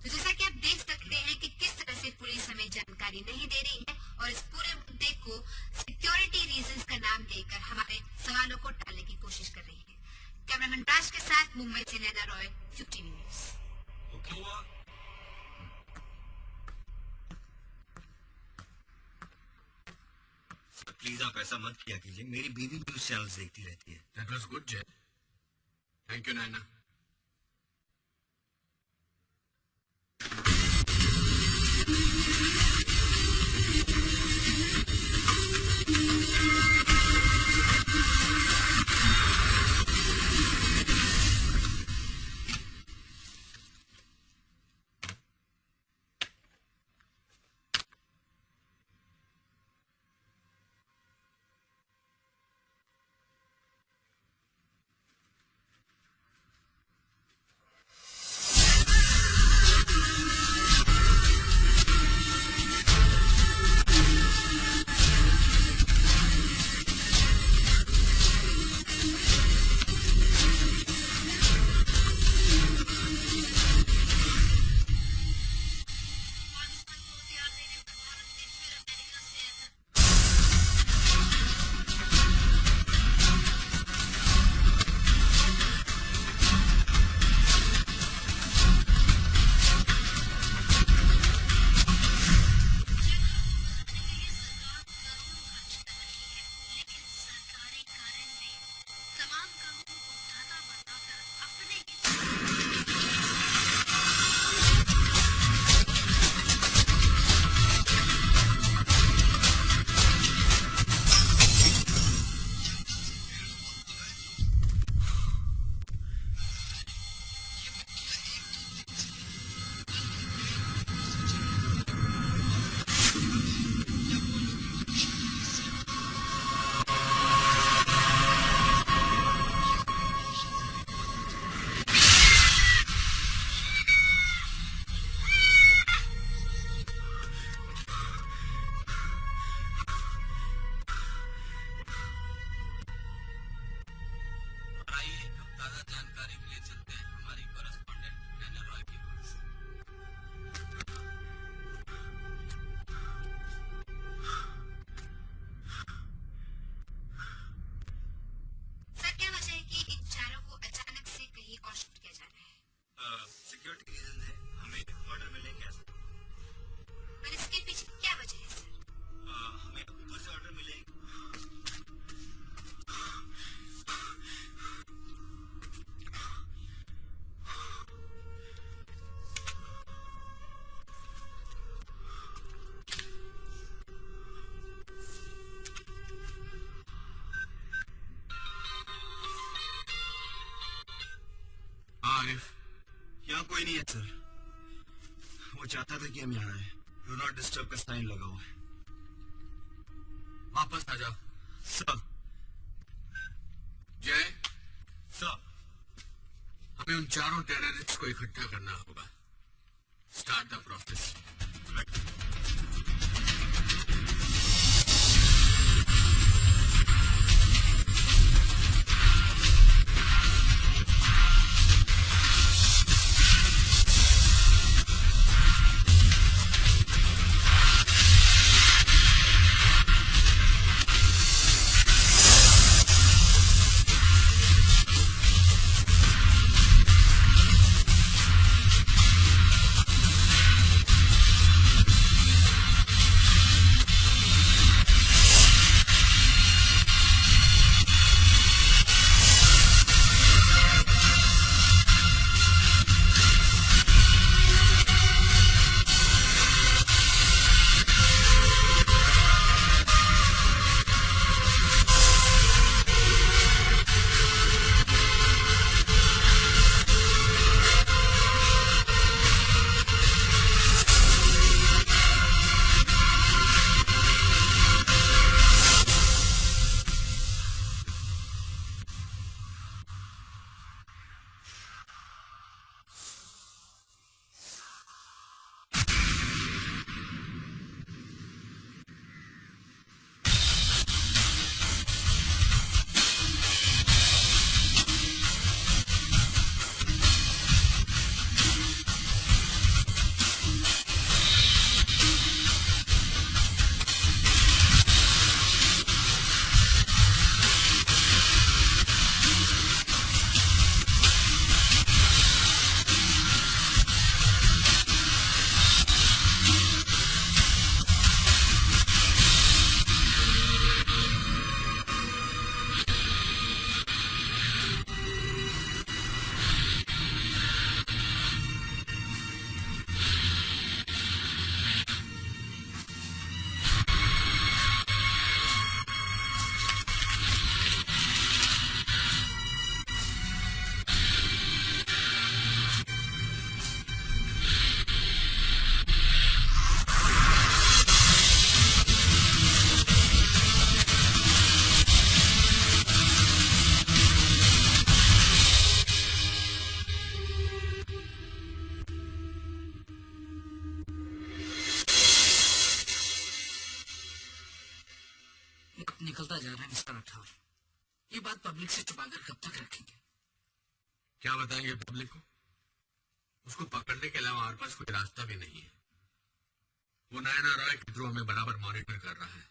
तो जैसा कि आप देख सकते हैं कि किस तरह से पुलिस हमें जानकारी नहीं दे रही है और इस पूरे मुद्दे को सिक्योरिटी रीजंस का नाम देकर हमारे सवालों को टालने की कोशिश कर रही है. कैमरामैन राज के साथ मुंबई से नैना रॉय, यूटीवी न्यूज. प्लीज आप ऐसा मत किया कीजिए, मेरी बीवी न्यूज चैनल्स देखती रहती है. That was good, Jay. Thank you, Naina. Security reason है, हमें ऑर्डर मिलने क्या सर? पर इसके पीछे क्या वजह है सर? हमें ऊपर से ऑर्डर मिले। आरिफ, यहाँ कोई नहीं है सर। वो चाहता था कि हम यहाँ आए। डू नॉट डिस्टर्ब का साइन लगा हुआ है। वापस आ जाओ। सर। जय, सर। हमें उन चारों टेररिस्ट को इकट्ठा करना होगा। Start the process. निकलता जा रहा है मिस्टर राठौर। ये बात पब्लिक से छुपाकर कब तक रखेंगे? क्या बताएंगे पब्लिक को? उसको पकड़ने के अलावा हमारे पास कोई रास्ता भी नहीं है। वो नयना रॉय के थ्रू हमें बराबर मॉनिटर कर रहा है।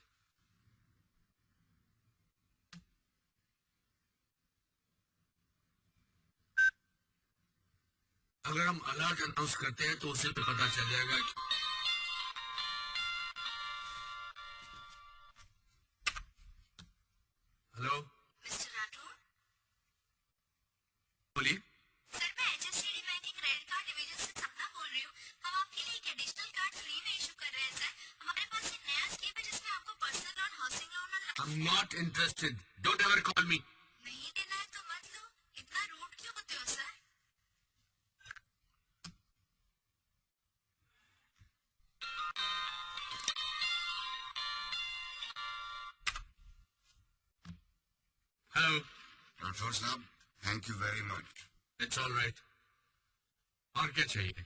अगर हम अलर्ट अनाउंस करते हैं तो उसे भी पता चल जाएगा कि हेलो मिस्टर राठौर, बोलिए। सर मैं HFCD बैंक के क्रेडिट कार्ड डिवीजन से सपना बोल रही हूँ। हम आपके लिए एक एडिशनल कार्ड फ्री में इशू कर रहे हैं सर। हमारे पास एक नया स्कीम है जिसमें आपको पर्सनल लोन, हाउसिंग लोन और I'm not interested. Don't ever call me. नहीं देना है तो मत लो। इतना रूड क्यों होते हो सर? Hello. राठौर साहब, thank you very much. It's all right. और क्या चाहिए?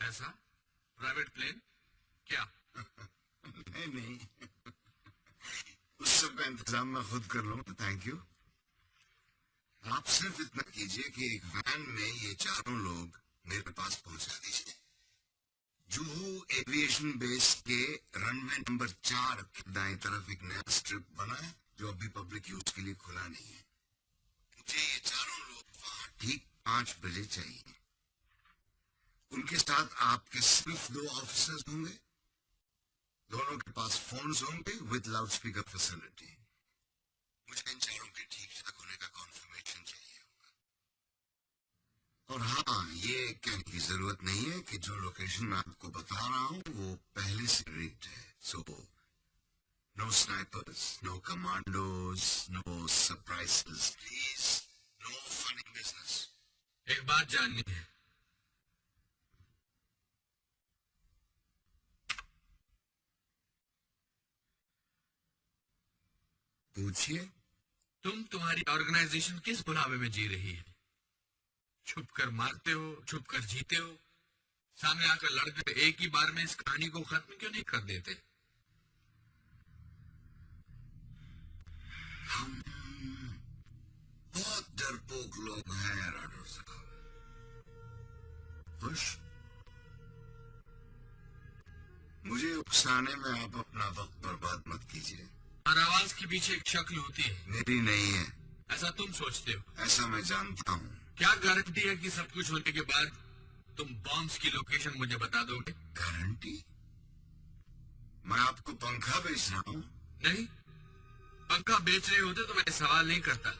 ऐसा? Private plane? क्या? नहीं उस सब का इंतजाम मैं खुद कर लूँ तो थैंक यू। आप सिर्फ इतना कीजिए कि एक वैन में ये चारों लोग मेरे पास पहुंचा दीजिए। जुहू एविएशन बेस के रनवे नंबर 4 के दाएं तरफ एक नया स्ट्रिप बना है जो अभी पब्लिक यूज के लिए खुला नहीं है। मुझे ये चारों लोग वहां ठीक 5 बजे चाहिए। इनके साथ आपके सिर्फ 2 ऑफिसर्स होंगे, दोनों के पास फोन्स होंगे विद लाउडस्पीकर फैसिलिटी। मुझे इन चारों के ठीक ठाक होने का कॉन्फर्मेशन चाहिए होगा। और हाँ, ये कहने की जरूरत नहीं है कि जो लोकेशन मैं आपको बता रहा हूँ वो पहले से रिग्ड है। So no snipers, no commandos, no surprises, please, no funny business. एक बात जाननी है, पूछिए। तुम्हारी ऑर्गेनाइजेशन किस बुलावे में जी रही है? छुप कर मारते हो, छुप कर जीते हो, सामने आकर लड़कर एक ही बार में इस कहानी को खत्म क्यों नहीं कर देते? हम बहुत डरपोक लोग हैं राठौर साहब। खुश? मुझे उकसाने में आप अपना वक्त बर्बाद मत कीजिए। हर आवाज के पीछे एक शक्ल होती है। मेरी नहीं है। ऐसा तुम सोचते हो? ऐसा मैं जानता हूँ। क्या गारंटी है कि सब कुछ होने के बाद तुम बॉम्ब्स की लोकेशन मुझे बता दोगे? गारंटी? मैं आपको पंखा बेच रहा हूँ? नहीं, पंखा बेच रहे होते तो मैं सवाल नहीं करता।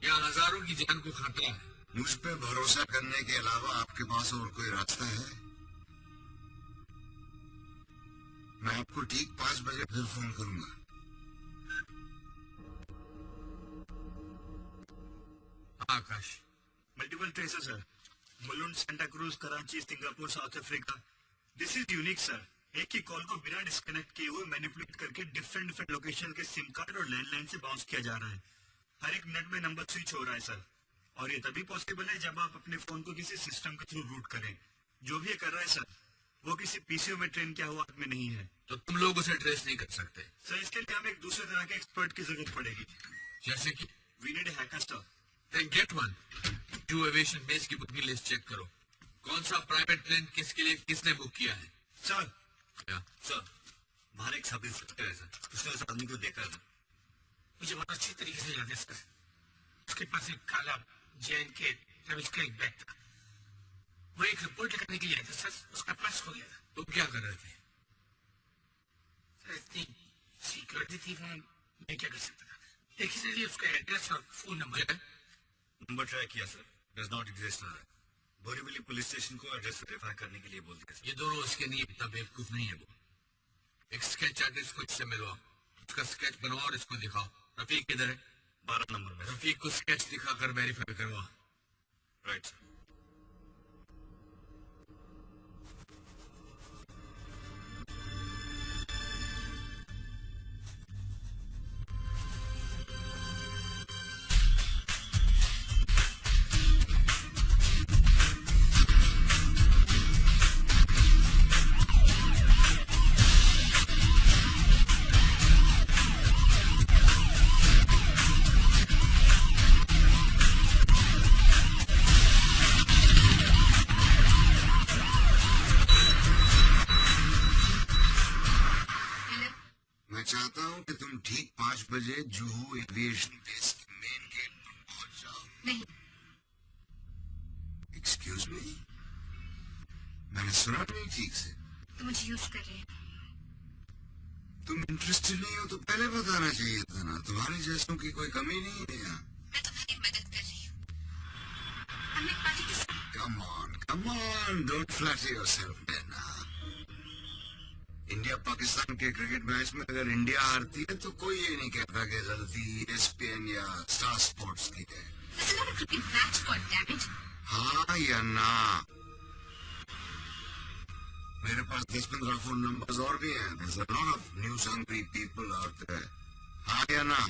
यहाँ हजारों की जान को खतरा है। मुझ पे भरोसा करने के अलावा आपके पास और कोई रास्ता है? मैं आपको ठीक 5 बजे फिर फोन करूंगा। Akash, multiple traces sir, Mulund, Santacruz, Karachi, Singapore, South Africa. This is unique sir. एक ही कॉल को बिना डिस्कनेक्ट किए हुए मैनिपुलेट करके डिफरेंट लोकेशन के सिम कार्ड और लैंडलाइन से बाउंस किया जा रहा है। हर एक मिनट में नंबर स्विच हो रहा है सर, और ये तभी पॉसिबल है जब आप अपने फोन को किसी सिस्टम के थ्रू रूट करें। जो भी ये कर रहा है सर, वो किसी पीसीओ में ट्रेन किया हुआ आदमी नहीं है। तो तुम लोग उसे ट्रेस नहीं कर सकते? सर, इसके लिए हमें एक दूसरे तरह के एक्सपर्ट की जरूरत पड़ेगी। जैसे कि? We need a hacker sir. Then get one. जो एविएशन बेस की बुकिंग लिस्ट चेक करो। कौन सा प्राइवेट प्लेन किसके लिए किसने बुक किया है? सर, क्या? सर, बाहर एक सब इंस्पेक्टर है सर, उसने उस आदमी को देखा है। मुझे बहुत अच्छी तरीके से याद है सर। उसके पास एक काला जैन के रविश का एक बैग था। वो एक रिपोर्ट लिखने के लिए आया था सर, उसका पर्स खो गया था। तुम क्या कर रहे थे? सर, इतनी सिक्योरिटी थी वहाँ, मैं क्या कर सकता था। देखिए सर, ये उसका एड्रेस और फोन नंबर नंबर ट्राई किया sir, does not exist. Borivali police station को एड्रेस वेरीफाई करने के लिए बोल दिया सर। ये दोनों इसके लिए इतना बेवकूफ नहीं है। वो एक स्केच आर्टिस्ट को इससे मिलवाओ, उसका स्केच बनवाओ और इसको दिखाओ। रफीक किधर है? 12 नंबर में। रफीक को स्केच दिखाकर वेरीफाई करवाओ। Right sir. मैं चाहता हूँ कि तुम ठीक 5 बजे जुहू एविएशन बेस के मेन गेट पर पहुंच जाओ। नहीं, एक्सक्यूज मी, मैंने सुना नहीं ठीक से। तो मुझे यूज कर रहे हैं। तुम इंटरेस्टेड नहीं हो तो पहले बताना चाहिए था ना। तुम्हारे जैसों की कोई कमी नहीं है यहाँ। मैं तुम्हारी मदद कर रही हूँ। हमने पार्टी की Come on, don't flatter yourself, Nana. India Pakistan के क्रिकेट मैच में अगर इंडिया हारती है तो कोई ये नहीं कहता कि गलती ESPN या स्टार स्पोर्ट्स की है। This is not a cricket match, goddammit. हाँ या ना? मेरे पास 10-15 फोन नंबर्स और भी हैं। There's a lot of news hungry people out there. हाँ या ना?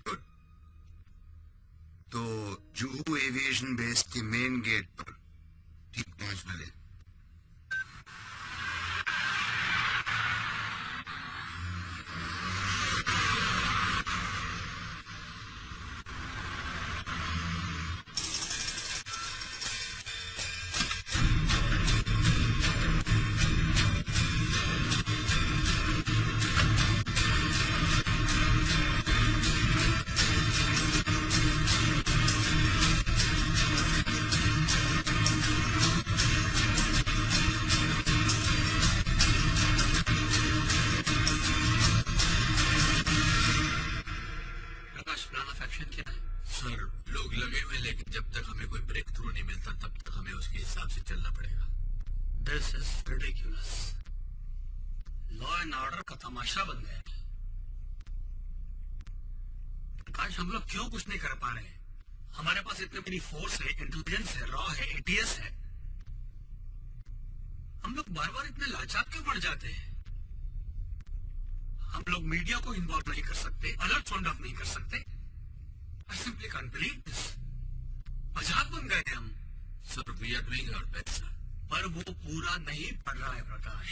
Good. तो जुहू एविएशन बेस के मेन गेट पर ठीक 5 बजे। का तमाशा बन गया है। प्रकाश, हम लोग क्यों कुछ नहीं कर पा रहे हैं? हमारे पास इतनी बड़ी फोर्स है, इंटेलिजेंस है, रॉ है, एटीएस है। हम लोग बार बार इतने लाचार क्यों पड़ जाते हैं? हम लोग मीडिया को इन्वॉल्व नहीं कर सकते, अलर्ट साउंड ऑफ नहीं कर सकते। I simply can't believe this. मजाक बन गए हम। Sir, we are doing our best sir. पर वो पूरा नहीं पड़ रहा है प्रकाश।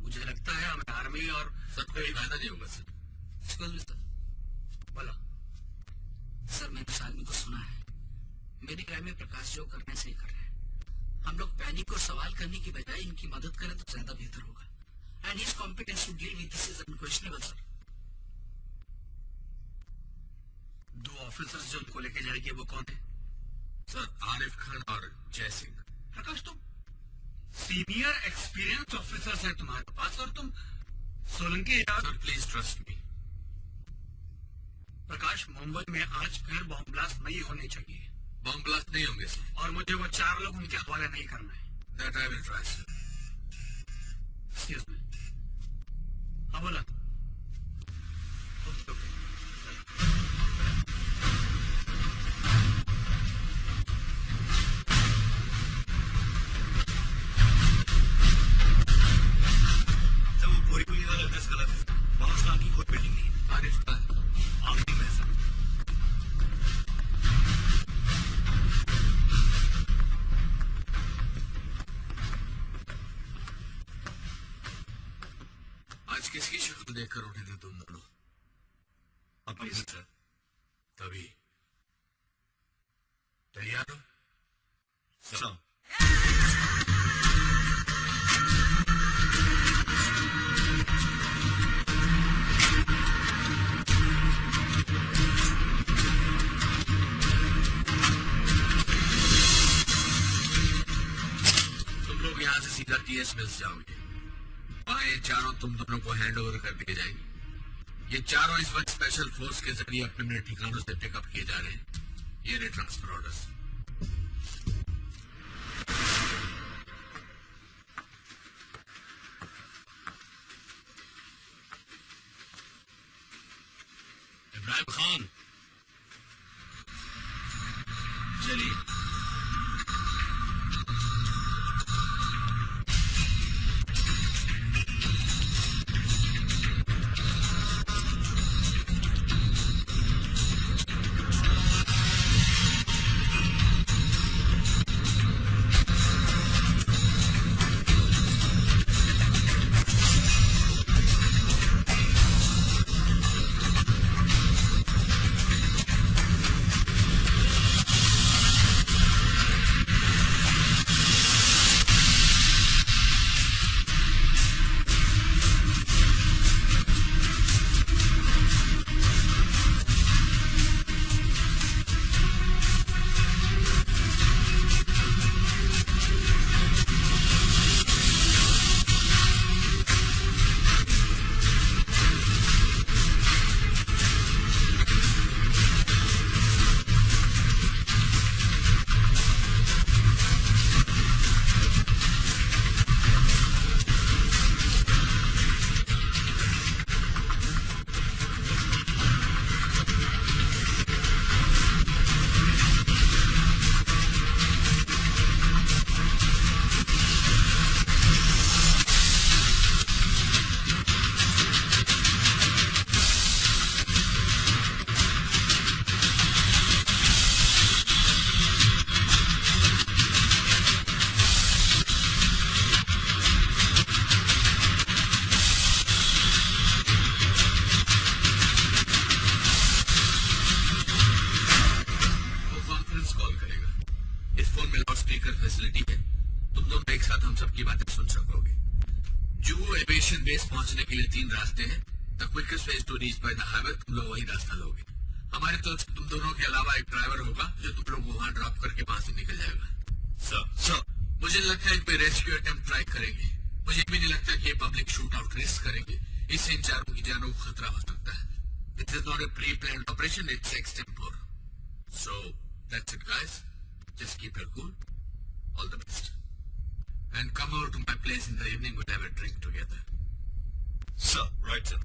मुझे लगता है हमें आर्मी और सर कोई फायदा नहीं होगा सर। Excuse me sir. बोला सर, मैंने उस आदमी को सुना है। मेरी राय में प्रकाश जो करना है सही कर रहे हैं। हम लोग पैनिक और सवाल करने की बजाय इनकी मदद करें तो ज्यादा बेहतर होगा। And his competence to deal with this is unquestionable sir. 2 officers जो उनको लेके जाएंगे वो कौन है? सर, आरिफ खान और जय सिंह। प्रकाश, तुम सीनियर एक्सपीरियंस ऑफिसर्स है तुम्हारे पास और तुम सोलंकी यार। Sir please trust me. Prakash, Mumbai में आज फिर बॉम्ब ब्लास्ट नहीं होने चाहिए बॉम्ब ब्लास्ट नहीं होंगे सर। और मुझे वो 4 लोग उनके हवाले नहीं करना है। That I will try sir. Excuse me. हाँ बोला। Okay, okay. सर, वो बोरीवली वाला एड्रेस गलत है। वहां उस नाम की कोई बिल्डिंग नहीं है। आरिफ खान। आमदी में सर। आज किसकी शक्ल देखकर उठे थे तुम दोनों? अपनी सर। तभी तैयार हो? सर। तुम लोग यहाँ से सीधा टीएस मिल्स जाओगे। वहाँ ये चारों तुम दोनों को हैंड ओवर कर दिए जाएंगे। ये चारों इस वक्त स्पेशल फोर्स के जरिए अपने अपने ठिकानों से पिकअप किए जा रहे हैं। ये रहे ट्रांसफर ऑर्डर्स। इब्राहिम खान, चलिए। फैसिलिटी है, तुम दोनों एक साथ हम सबकी बातें सुन सकोगे। जुहू एविएशन बेस पहुंचने के लिए 3 रास्ते हैं। The quickest way to reach by the highway, तुम लोग वही रास्ता लोगे। हमारी तरफ से तुम दोनों के अलावा एक ड्राइवर होगा जो तुम लोग को वहां ड्रॉप करके वहां से निकल जाएगा। सर मुझे लगता है कि रेस्क्यू अटेम्प्ट ट्राई करेंगे। मुझे भी नहीं लगता कि ये पब्लिक शूट आउट रिस्क करेंगे। इससे इन चारों की जानों को खतरा हो सकता है। It is not a pre-planned operation, it's extempore. So, that's it guys. Just keep your cool. All the best. and come over to my place in the evening. We'll have a drink together. Sir, right, sir.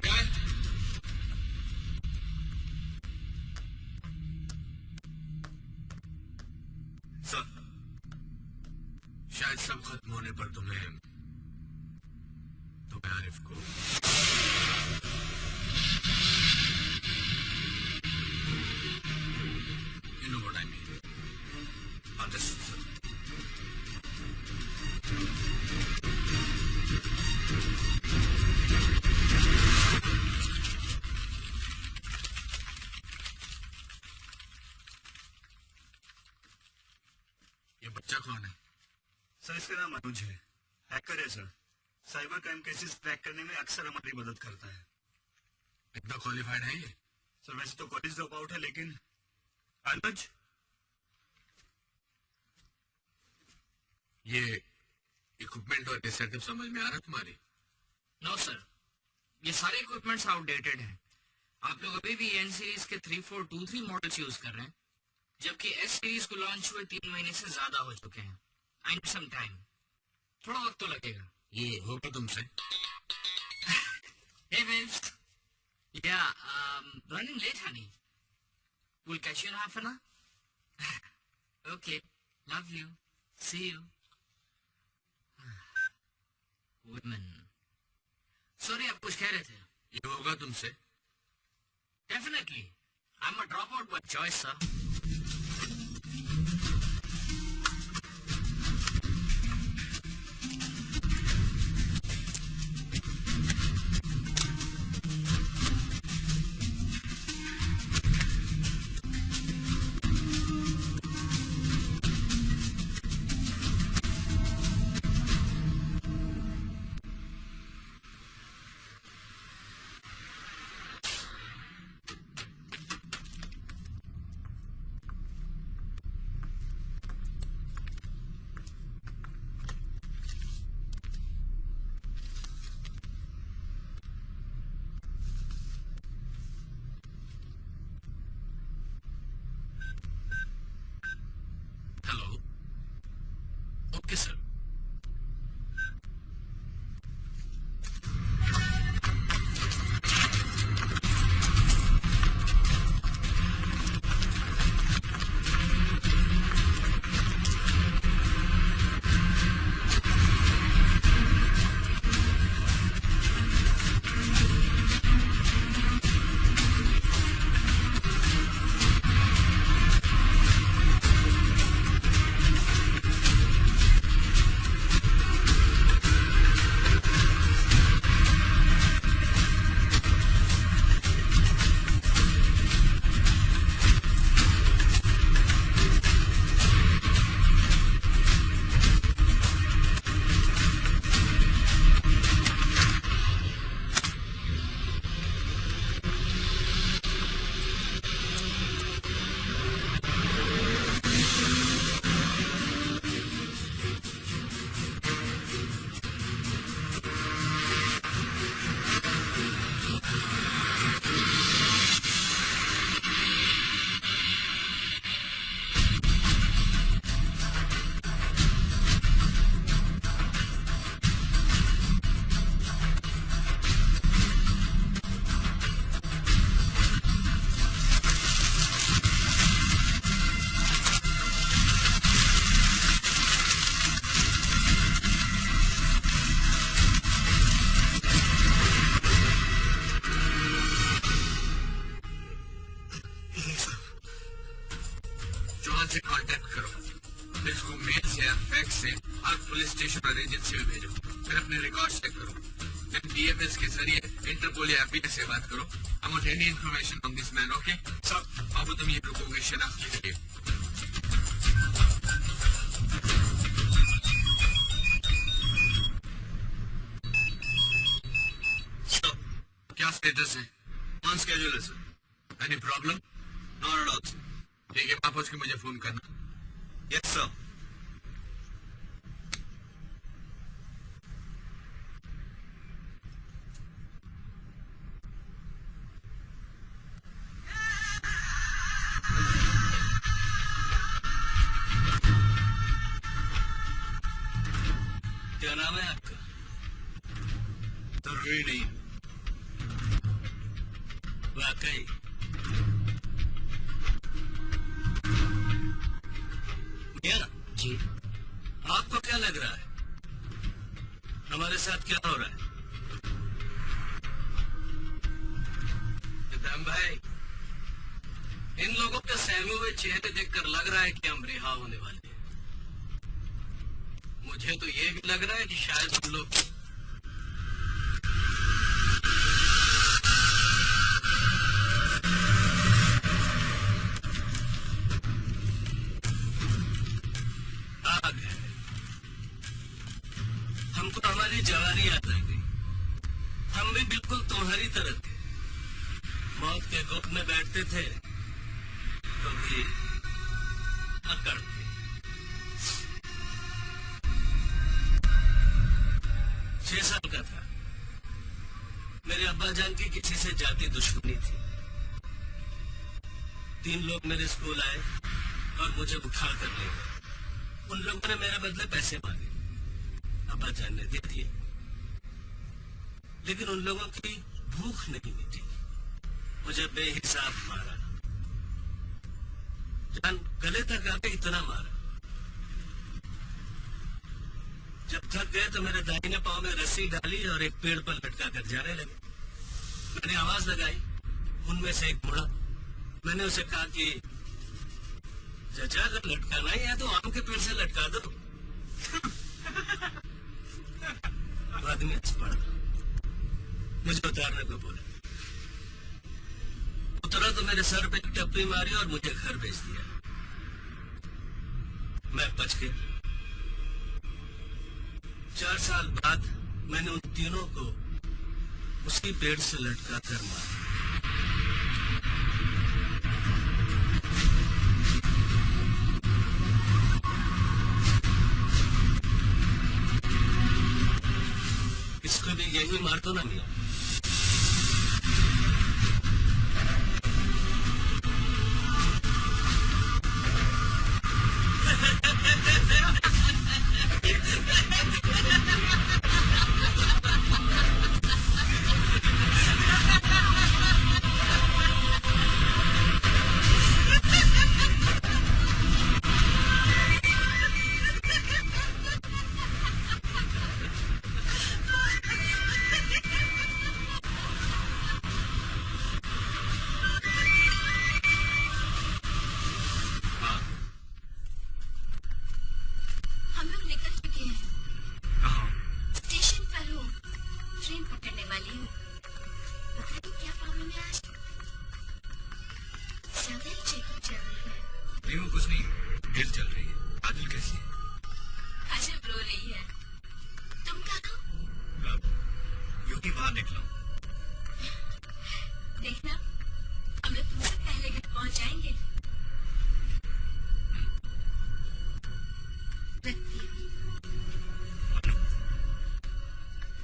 Guy? Sir, शायद सब खत्म होने पर तुम्हें आरिफ को you know what I mean. understood, sir. ये बच्चा कौन है? सर, इसका नाम अनुज है। हैकर है sir. Cyber crime cases track करने में अक्सर हमारी मदद करता है। इतना क्वालिफाइड है ये? सर, वैसे तो कॉलेज ड्रॉप आउट है, लेकिन अनुज ये इक्विपमेंट और ये सेटअप समझ में आ रहा तुम्हारी? नो सर, ये सारे इक्विपमेंट्स आउटडेटेड हैं। आप लोग अभी भी एन सीरीज के 3423 मॉडल्स यूज कर रहे हैं, जबकि एस सीरीज को लॉन्च हुए 3 महीने से ज्यादा हो चुके हैं। आई नीड सम टाइम, थोड़ा वक्त तो लगेगा। ये होगा तुमसे? Hey babes, yeah, running late, honey. We'll catch you in half an hour. Okay, love you. See you. Women. Sorry, आप कुछ कह रहे थे? ये होगा तुमसे? Definitely. I'm a dropout by choice, sir. Hello. Okay, sir. से कांटेक्ट करो, इसको मेल से या फैक्स से हर पुलिस स्टेशन और एजेंसी में भेजो। फिर अपने रिकॉर्ड चेक करो, फिर डीएमएस के जरिए इंटरपोल या एफबीआई से बात करो। I want any information on this man. Okay sir, अब तुम ये रुकोगे शनाख्त के लिए। क्या स्टेटस है? ऑन स्केड्यूल है sir. Any problem? Not at all sir. ठीक है, वहां पहुंच के मुझे फोन करना। Yes sir. नाम है आपका? जरूरी नहीं। वाकई मियां जी आपको क्या लग रहा है हमारे साथ क्या हो रहा है? निजाम भाई, इन लोगों के सहमे हुए चेहरे देखकर लग रहा है कि हम रिहा होने वाले हैं। मुझे तो ये भी लग रहा है कि शायद हम लोग आ गए। हमको हमारी जवानी याद रह गई। हम भी बिल्कुल तुम्हारी तरह थे, मौत के गोद में बैठते थे तो भी अकड़ते। 6 साल का था। मेरे अब्बा जान की किसी से जाती दुश्मनी थी। 3 लोग मेरे स्कूल आए और मुझे उठा कर ले गए। उन लोगों ने मेरे बदले पैसे मांगे, अब्बा जान ने दे दिए, लेकिन उन लोगों की भूख नहीं मिटी। मुझे बेहिसाब मारा, जान गले तक आके इतना मारा। जब थक गए तो मेरे दाहिने पांव में रस्सी डाली और एक पेड़ पर लटका कर जाने लगे। मैंने आवाज लगाई, उनमें से एक मुड़ा। मैंने उसे कहा कि चाचा अगर लटकाना ही है तो आम के पेड़ से लटका दो। आदमी हंस पड़ा, मुझे उतारने को बोला। उतरा तो मेरे सर पे टप्पी मारी और मुझे घर भेज दिया। मैं बच गया। 4 साल बाद मैंने उन तीनों को उसकी पेड़ से लटका कर मारा। इसको भी यही मार दो ना मियां। हम लोग निकल चुके हैं। स्टेशन पर हूँ, ट्रेन पकड़ने वाली हूँ। पता नहीं क्या प्रॉब्लम है आज, ज्यादा ही चेकिंग चल रही है। नहीं, वो कुछ नहीं, ड्रिल चल रही है। आदिल कैसी है? अजब रो रही है। तुम कहाँ हो? यूपी बाहर निकला। देखना, हम लोग तुमसे पहले घर पहुँच जाएंगे। रखती हूँ।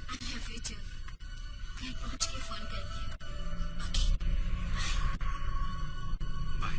I love you too. घर पहुँच के फोन करती हूँ। Okay, bye.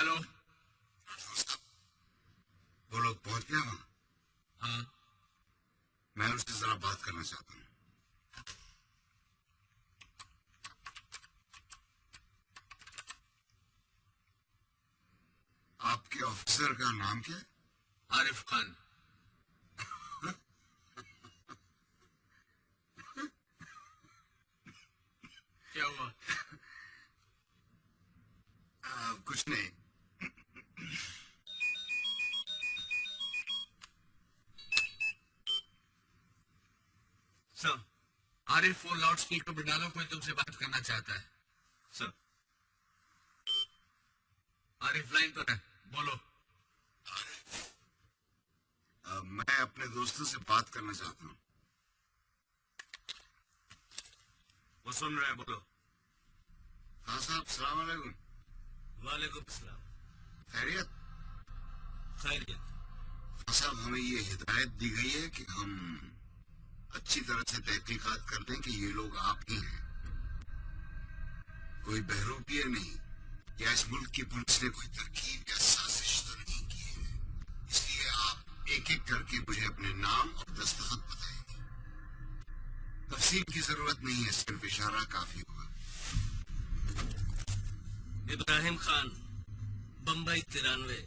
हेलो। वो लोग पहुंच गया वहां? हाँ, मैं उससे जरा बात करना चाहता हूँ। आपके ऑफिसर का नाम क्या है? आरिफ खान। क्या हुआ? कुछ नहीं। सर, आरिफ, वो लाउड स्पीकर पे डालो, कोई तुमसे बात करना चाहता है। सर, आरिफ लाइन पर है, बोलो। मैं अपने दोस्तों से बात करना चाहता हूँ। वो सुन रहे हैं, बोलो। हाँ साहब, सलाम अलैकुम। वालेकुम सलाम। खैरियत? खैरियत। हाँ साहब, हमें ये हिदायत दी गई है कि हम अच्छी तरह से तहकीकात कर दें कि ये लोग आप ही हैं, कोई बहरूपिया नहीं, या इस मुल्क की पुलिस ने कोई तरकीब या साजिश तो नहीं की है। इसलिए आप एक एक करके मुझे अपने नाम और दस्तखत बताएंगे। तफसील की जरूरत नहीं है, सिर्फ इशारा काफी होगा। इब्राहिम खान, बम्बई 93,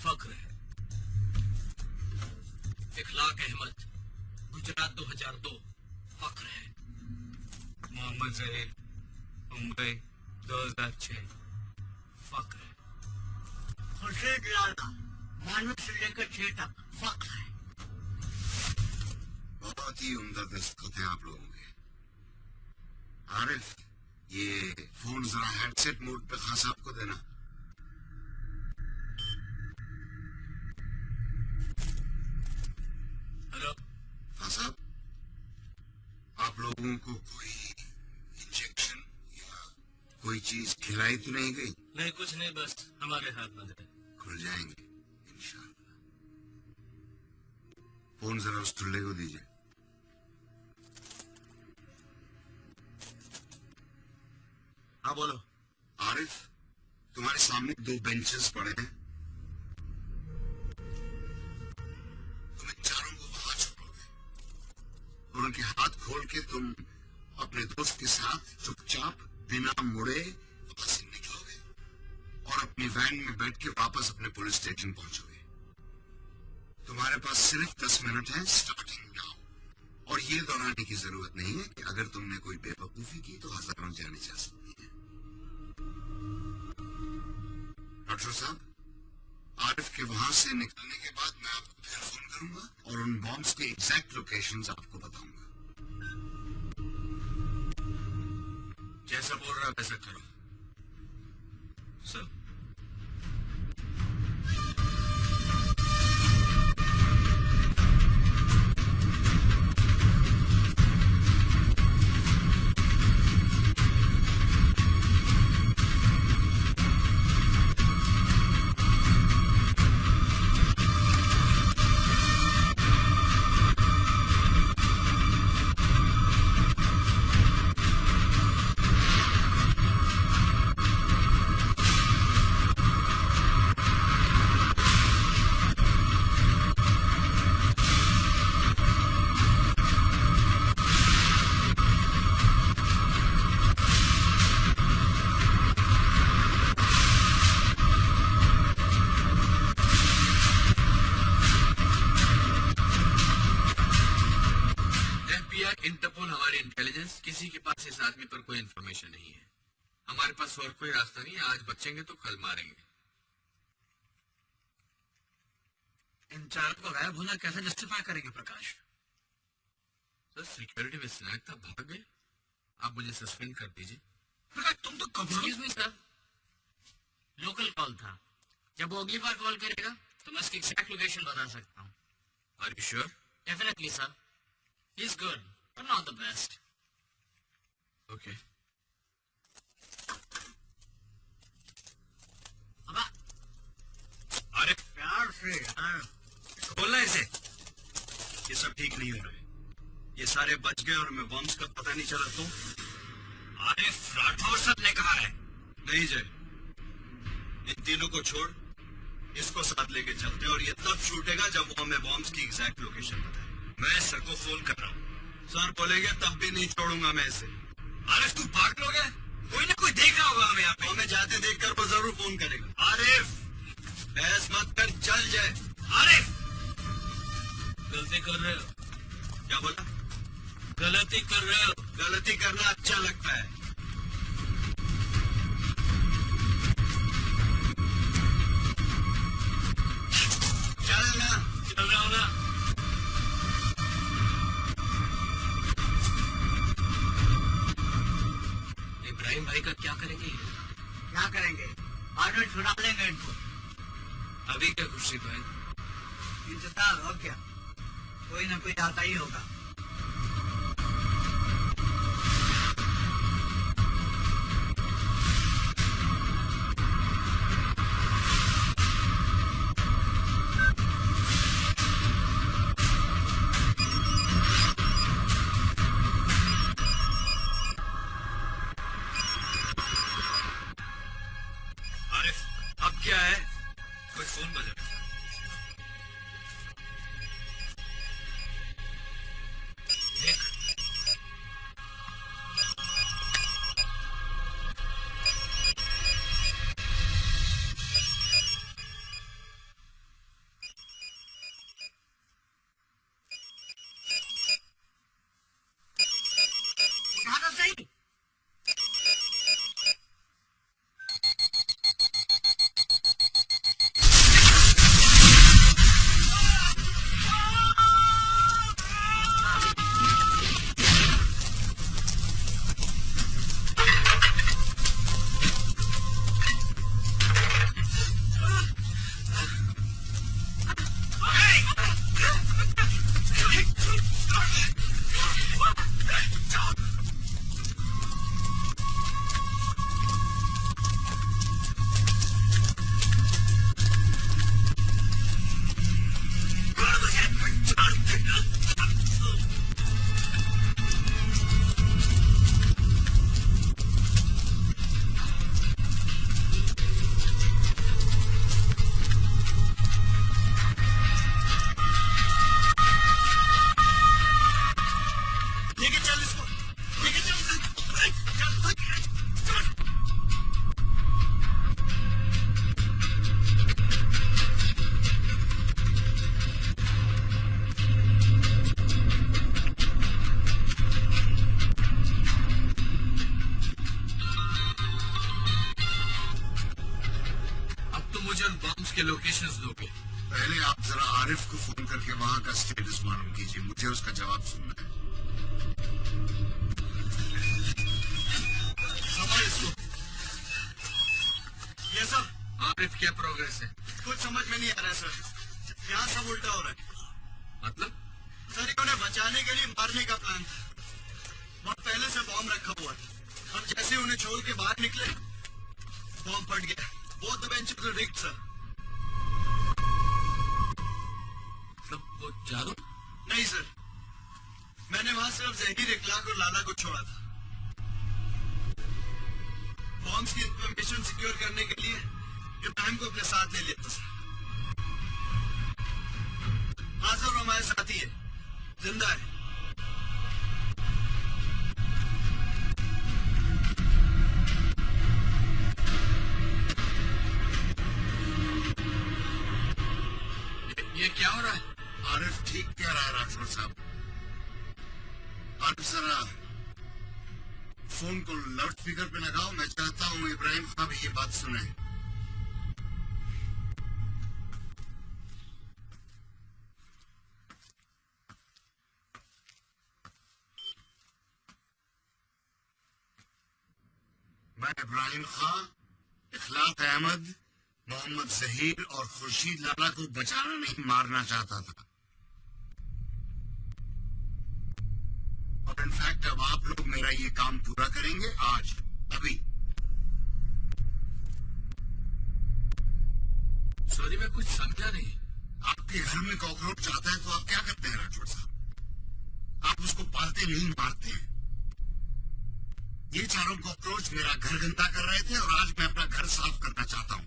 फक्र है। इखलाक अहमद, गुजरात 2002, फक्र है। मोहम्मद जहीर, मुंबई 2006, फक्र है। खुर्शीद लाला, मानव से लेकर 6 तक, फक्र है। बहुत ही उम्दा दस्तखत है आप लोगों के। आरिफ, ये फोन जरा हेडसेट मोड पे खान साहब को देना। हेलो। हाँ साहब, आप लोगों को कोई इंजेक्शन या कोई चीज खिलाई तो नहीं गई? नहीं, कुछ नहीं, बस हमारे हाथ बंद है। खुल जाएंगे इंशाअल्लाह। फोन जरा उस टुल्ले को दीजिए। हाँ, बोलो। आरिफ, तुम्हारे सामने 2 बेंचेस पड़े हैं, तुम इन चारों को वहां छोड़ोगे और उनके हाथ खोल के तुम अपने दोस्त के साथ चुपचाप बिना मुड़े वहां से निकलोगे और अपनी वैन में बैठ के वापस अपने पुलिस स्टेशन पहुंचोगे। तुम्हारे पास सिर्फ 10 मिनट है, स्टार्टिंग नाउ। और ये दोहराने की जरूरत नहीं है कि अगर तुमने कोई बेवकूफी की तो हजारों जाने जा सकती है। डॉक्टर साहब, आरिफ के वहां से निकलने के बाद मैं आपको फिर फोन करूंगा और उन बॉम्ब्स के एग्जैक्ट लोकेशंस आपको बताऊंगा। जैसा बोल रहा है वैसा करो। सर, इंटरपोल हमारी इंटेलिजेंस, किसी के पास इस आदमी पर कोई इंफॉर्मेशन नहीं है। हमारे पास और कोई रास्ता नहीं है, आज बचेंगे तो कल मारेंगे। इन चारों को गायब होना कैसे जस्टिफाई करेंगे प्रकाश? सर, सिक्योरिटी में स्नैक था, भाग गए। आप मुझे सस्पेंड कर दीजिए। प्रकाश, तुम तो कब excuse me sir, local call था। जब वो अगली बार कॉल करेगा तो मैं उसकी एग्जैक्ट लोकेशन बता सकता हूँ। Are you sure? Definitely sir, he is good but not the best. Okay. अबा, अरे प्यार से यार, खोलना इसे। ये सब ठीक नहीं हो रहा है। ये सारे बच गए और हमें बॉम्ब्स का पता नहीं चला तो? अरे राठौर सर ने कहा है। नहीं जय, इन तीनों को छोड़, इसको साथ लेके चलते हैं और ये तब छूटेगा जब वो हमें बॉम्ब्स की एग्जैक्ट लोकेशन बताए। मैं सर को फोन कर रहा हूँ, सर बोलेंगे तब भी नहीं छोड़ूंगा मैं इसे। आरिफ तू भाग लोगे? कोई ना कोई देख रहा होगा हमें यहाँ पे। हमें जाते देखकर वो जरूर फोन करेगा। आरिफ बहस मत कर, चल जाए। आरिफ गलती कर रहे हो, क्या बोला? गलती कर रहे हो। गलती करना अच्छा लगता है। चल ना। चल रहा हो ना? इब्राहिम भाई का क्या करेंगे? क्या करेंगे? ऑर्डर छुड़ा लेंगे इनको। अभी क्या खुशी भाई? इंतजार हो क्या? कोई ना कोई आता ही होगा। आरिफ अब क्या है? कोई फोन बजा। देख, उठा तो सही। लेके चल इसको, लेके चल। अब तो मुझे उन बॉम्ब्स के लोकेशंस दोगे। पहले आप जरा आरिफ को फोन करके वहाँ का स्टेटस मालूम कीजिए, मुझे उसका जवाब सुनना है। संभाल इसको। ये सब आरिफ क्या प्रोग्रेस है? कुछ समझ में नहीं आ रहा है सर, यहाँ सब उल्टा हो रहा है। मतलब सर इन्होंने बचाने के लिए मारने का प्लान था, बहुत पहले से बॉम्ब रखा हुआ था। अब जैसे उन्हें छोड़ के बाहर निकले, बॉम्ब फट गया। Both the benches were rigged sir. मतलब वो चारों? नहीं सर, मैंने वहां सिर्फ जहीर, इखलाक और लाला को छोड़ा था। बॉम्ब्स की इंफॉर्मेशन सिक्योर करने के लिए इब्राहिम को अपने साथ ले लिया था सर। हाँ सर, वो हमारे साथ ही है, जिंदा है। ये क्या हो रहा है? आरिफ ठीक कह रहा है राठौर साहब। आरिफ जरा फोन को लाउड स्पीकर पे लगाओ, मैं चाहता हूँ इब्राहिम साहब ये बात सुने। मैं इब्राहिम खान, इखलाक अहमद, मोहम्मद जहीर और खुर्शीद लाला को बचाना नहीं मारना चाहता था। और इनफैक्ट अब आप लोग मेरा ये काम पूरा करेंगे आज, अभी। सॉरी, मैं कुछ समझा नहीं। आपके घर में कॉकरोच आता है तो आप क्या करते हैं राठौर साहब? आप उसको पालते नहीं, मारते हैं। ये चारों कॉकरोच मेरा घर गंदा कर रहे थे और आज मैं अपना घर साफ करना चाहता हूँ।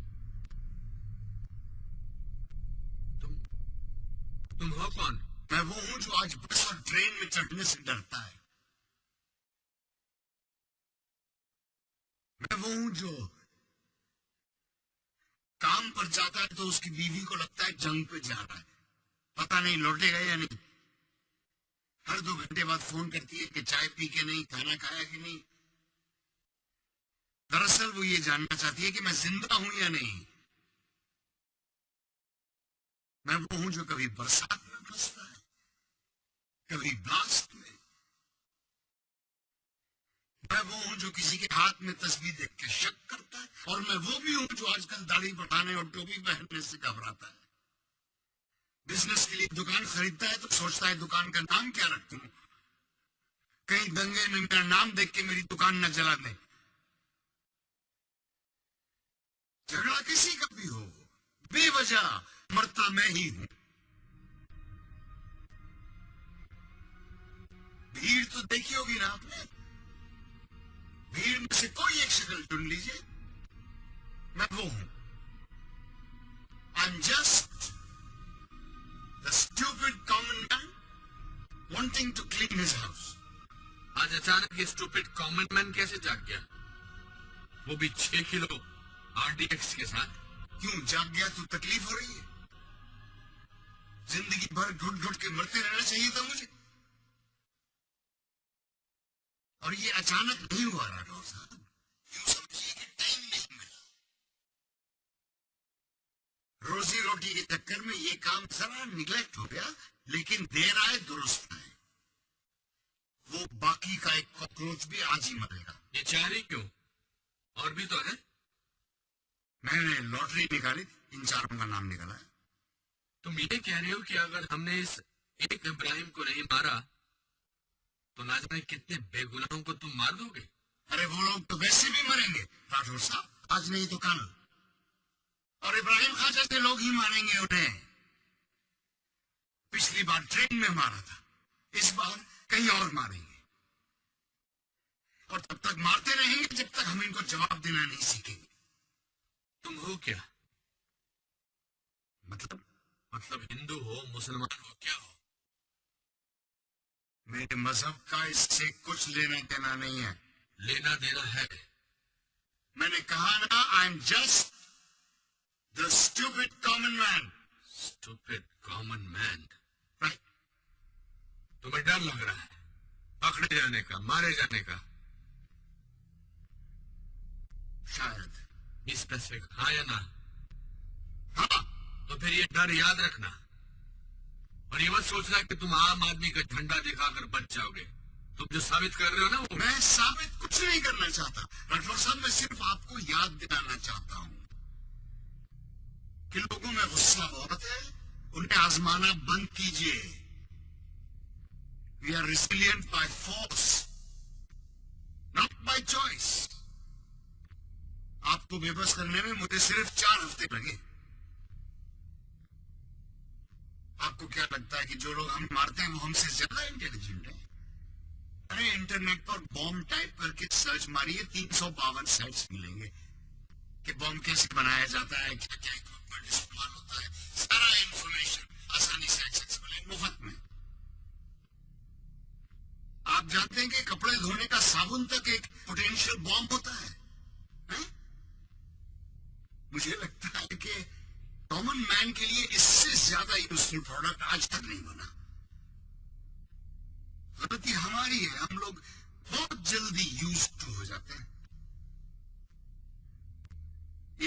हो कौन? मैं वो हूं जो आज बस और ट्रेन में चढ़ने से डरता है। मैं वो हूं जो काम पर जाता है तो उसकी बीवी को लगता है जंग पे जा रहा है, पता नहीं लौटेगा या नहीं। हर 2 घंटे बाद फोन करती है कि चाय पी के नहीं, खाना खाया कि नहीं। दरअसल वो ये जानना चाहती है कि मैं जिंदा हूं या नहीं। मैं वो हूं जो कभी बरसात में फंसता है, कभी ब्लास्ट में। मैं वो हूं जो किसी के हाथ में तस्वीर देख के शक करता है, और मैं वो भी हूं जो आजकल दाढ़ी बढ़ाने और टोपी पहनने से घबराता है। बिजनेस के लिए दुकान खरीदता है तो सोचता है दुकान का नाम क्या रखूं, कहीं दंगे में मेरा नाम देख के मेरी दुकान न जला दे। झगड़ा किसी का भी हो, बेवजह मरता मैं ही हूं। भीड़ तो देखी होगी ना आपने, भीड़ में से कोई एक शक्ल चुन लीजिए, मैं वो हूं। I'm just the stupid common man wanting to clean his house. आज अचानक ये स्टूपिड कॉमन मैन कैसे जाग गया, वो भी 6 किलो RDX के साथ? क्यों जाग गया तो तकलीफ हो रही है? जिंदगी भर घुट घुट के मरते रहना चाहिए था मुझे, और ये अचानक नहीं हुआ राठौर साहब। यूं समझिए कि टाइम नहीं मिला। रोजी रोटी के चक्कर में ये काम जरा निगलेक्ट हो गया, लेकिन देर आए दुरुस्त आए। वो बाकी का एक कॉकरोच भी आज ही मरेगा। ये 4 ही क्यों, और भी तो है। मैंने लॉटरी निकाली, इन 4 का नाम निकाला है। तुम ये कह रहे हो कि अगर हमने इस एक इब्राहिम को नहीं मारा तो ना जाने कितने बेगुनाहों को तुम मार दोगे। अरे वो लोग तो वैसे भी मरेंगे राठौर साहब, आज नहीं तो कल। और इब्राहिम खान जैसे लोग ही मारेंगे उन्हें। पिछली बार ट्रेन में मारा था, इस बार कहीं और मारेंगे, और तब तक मारते रहेंगे जब तक हम इनको जवाब देना नहीं सीखेंगे। तुम हो क्या? मतलब हिंदू हो, मुसलमान हो, क्या हो? मेरे मजहब का इससे कुछ लेना देना नहीं है। लेना देना है। मैंने कहा ना, I am just the stupid common man. Stupid common man. Right. तुम्हें डर लग रहा है पकड़े जाने का, मारे जाने का? शायद। बी स्पेसिफिक, हाँ या ना? हाँ। तो फिर ये डर याद रखना, और ये मत सोचना कि तुम आम आदमी का झंडा दिखाकर बच जाओगे। तुम जो साबित कर रहे हो ना, वो मैं साबित कुछ नहीं करना चाहता राठौर साहब, मैं सिर्फ आपको याद दिलाना चाहता हूं कि लोगों में गुस्सा बहुत है, उन्हें आजमाना बंद कीजिए। We are resilient by force, not by choice. आपको बेबस करने में मुझे सिर्फ 4 हफ्ते लगे। आपको क्या लगता है कि जो लोग हम मारते हैं वो हमसे ज्यादा इंटेलिजेंट हैं? अरे इंटरनेट पर बॉम्ब टाइप करके सर्च मारिए, 352 साइट्स मिलेंगे कि बॉम्ब कैसे बनाया जाता है, क्या क्या इक्विपमेंट इस्तेमाल होता है। सारा इंफॉर्मेशन आसानी से एक्सेसिबल है, मुफ्त में। आप जानते हैं कि कपड़े धोने का साबुन तक एक पोटेंशियल बॉम्ब होता है? मुझे लगता है कि कॉमन मैन के लिए इससे ज्यादा यूजफुल प्रोडक्ट आज तक नहीं बना। गलती हमारी है, हम लोग बहुत जल्दी यूज्ड टू हो जाते हैं।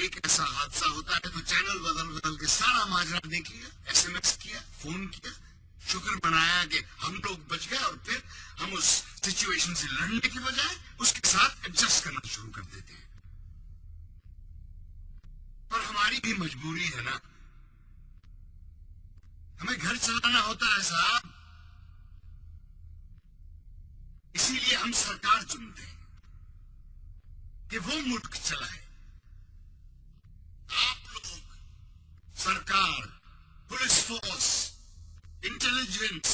एक ऐसा हादसा होता है तो चैनल बदल बदल के सारा माजरा देख लिया, SMS किया, फोन किया, शुक्र मनाया कि हम लोग बच गए, और फिर हम उस सिचुएशन से लड़ने की बजाय उसके साथ एडजस्ट करना शुरू कर देते हैं। पर हमारी भी मजबूरी है ना, हमें घर चलाना होता है साहब, इसीलिए हम सरकार चुनते हैं कि वो मुल्क चलाए। आप लोग, सरकार, पुलिस फोर्स, इंटेलिजेंस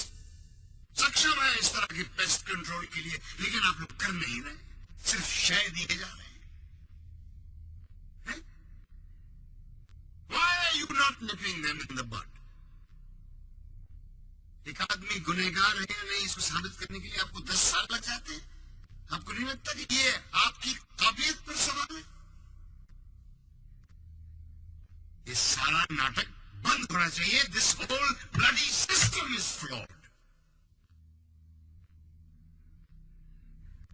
सक्षम है इस तरह की पेस्ट कंट्रोल के लिए, लेकिन आप लोग कर नहीं रहे, सिर्फ शय दिए जा रहे हैं। Why are you not nipping them in the bud? गुनहगार है या नहीं इसको साबित करने के लिए आपको 10 साल लग जाते हैं। आपको नहीं लगता कि ये आपकी काबिलियत पर सवाल है? ये सारा नाटक बंद होना चाहिए। This whole bloody system is flawed.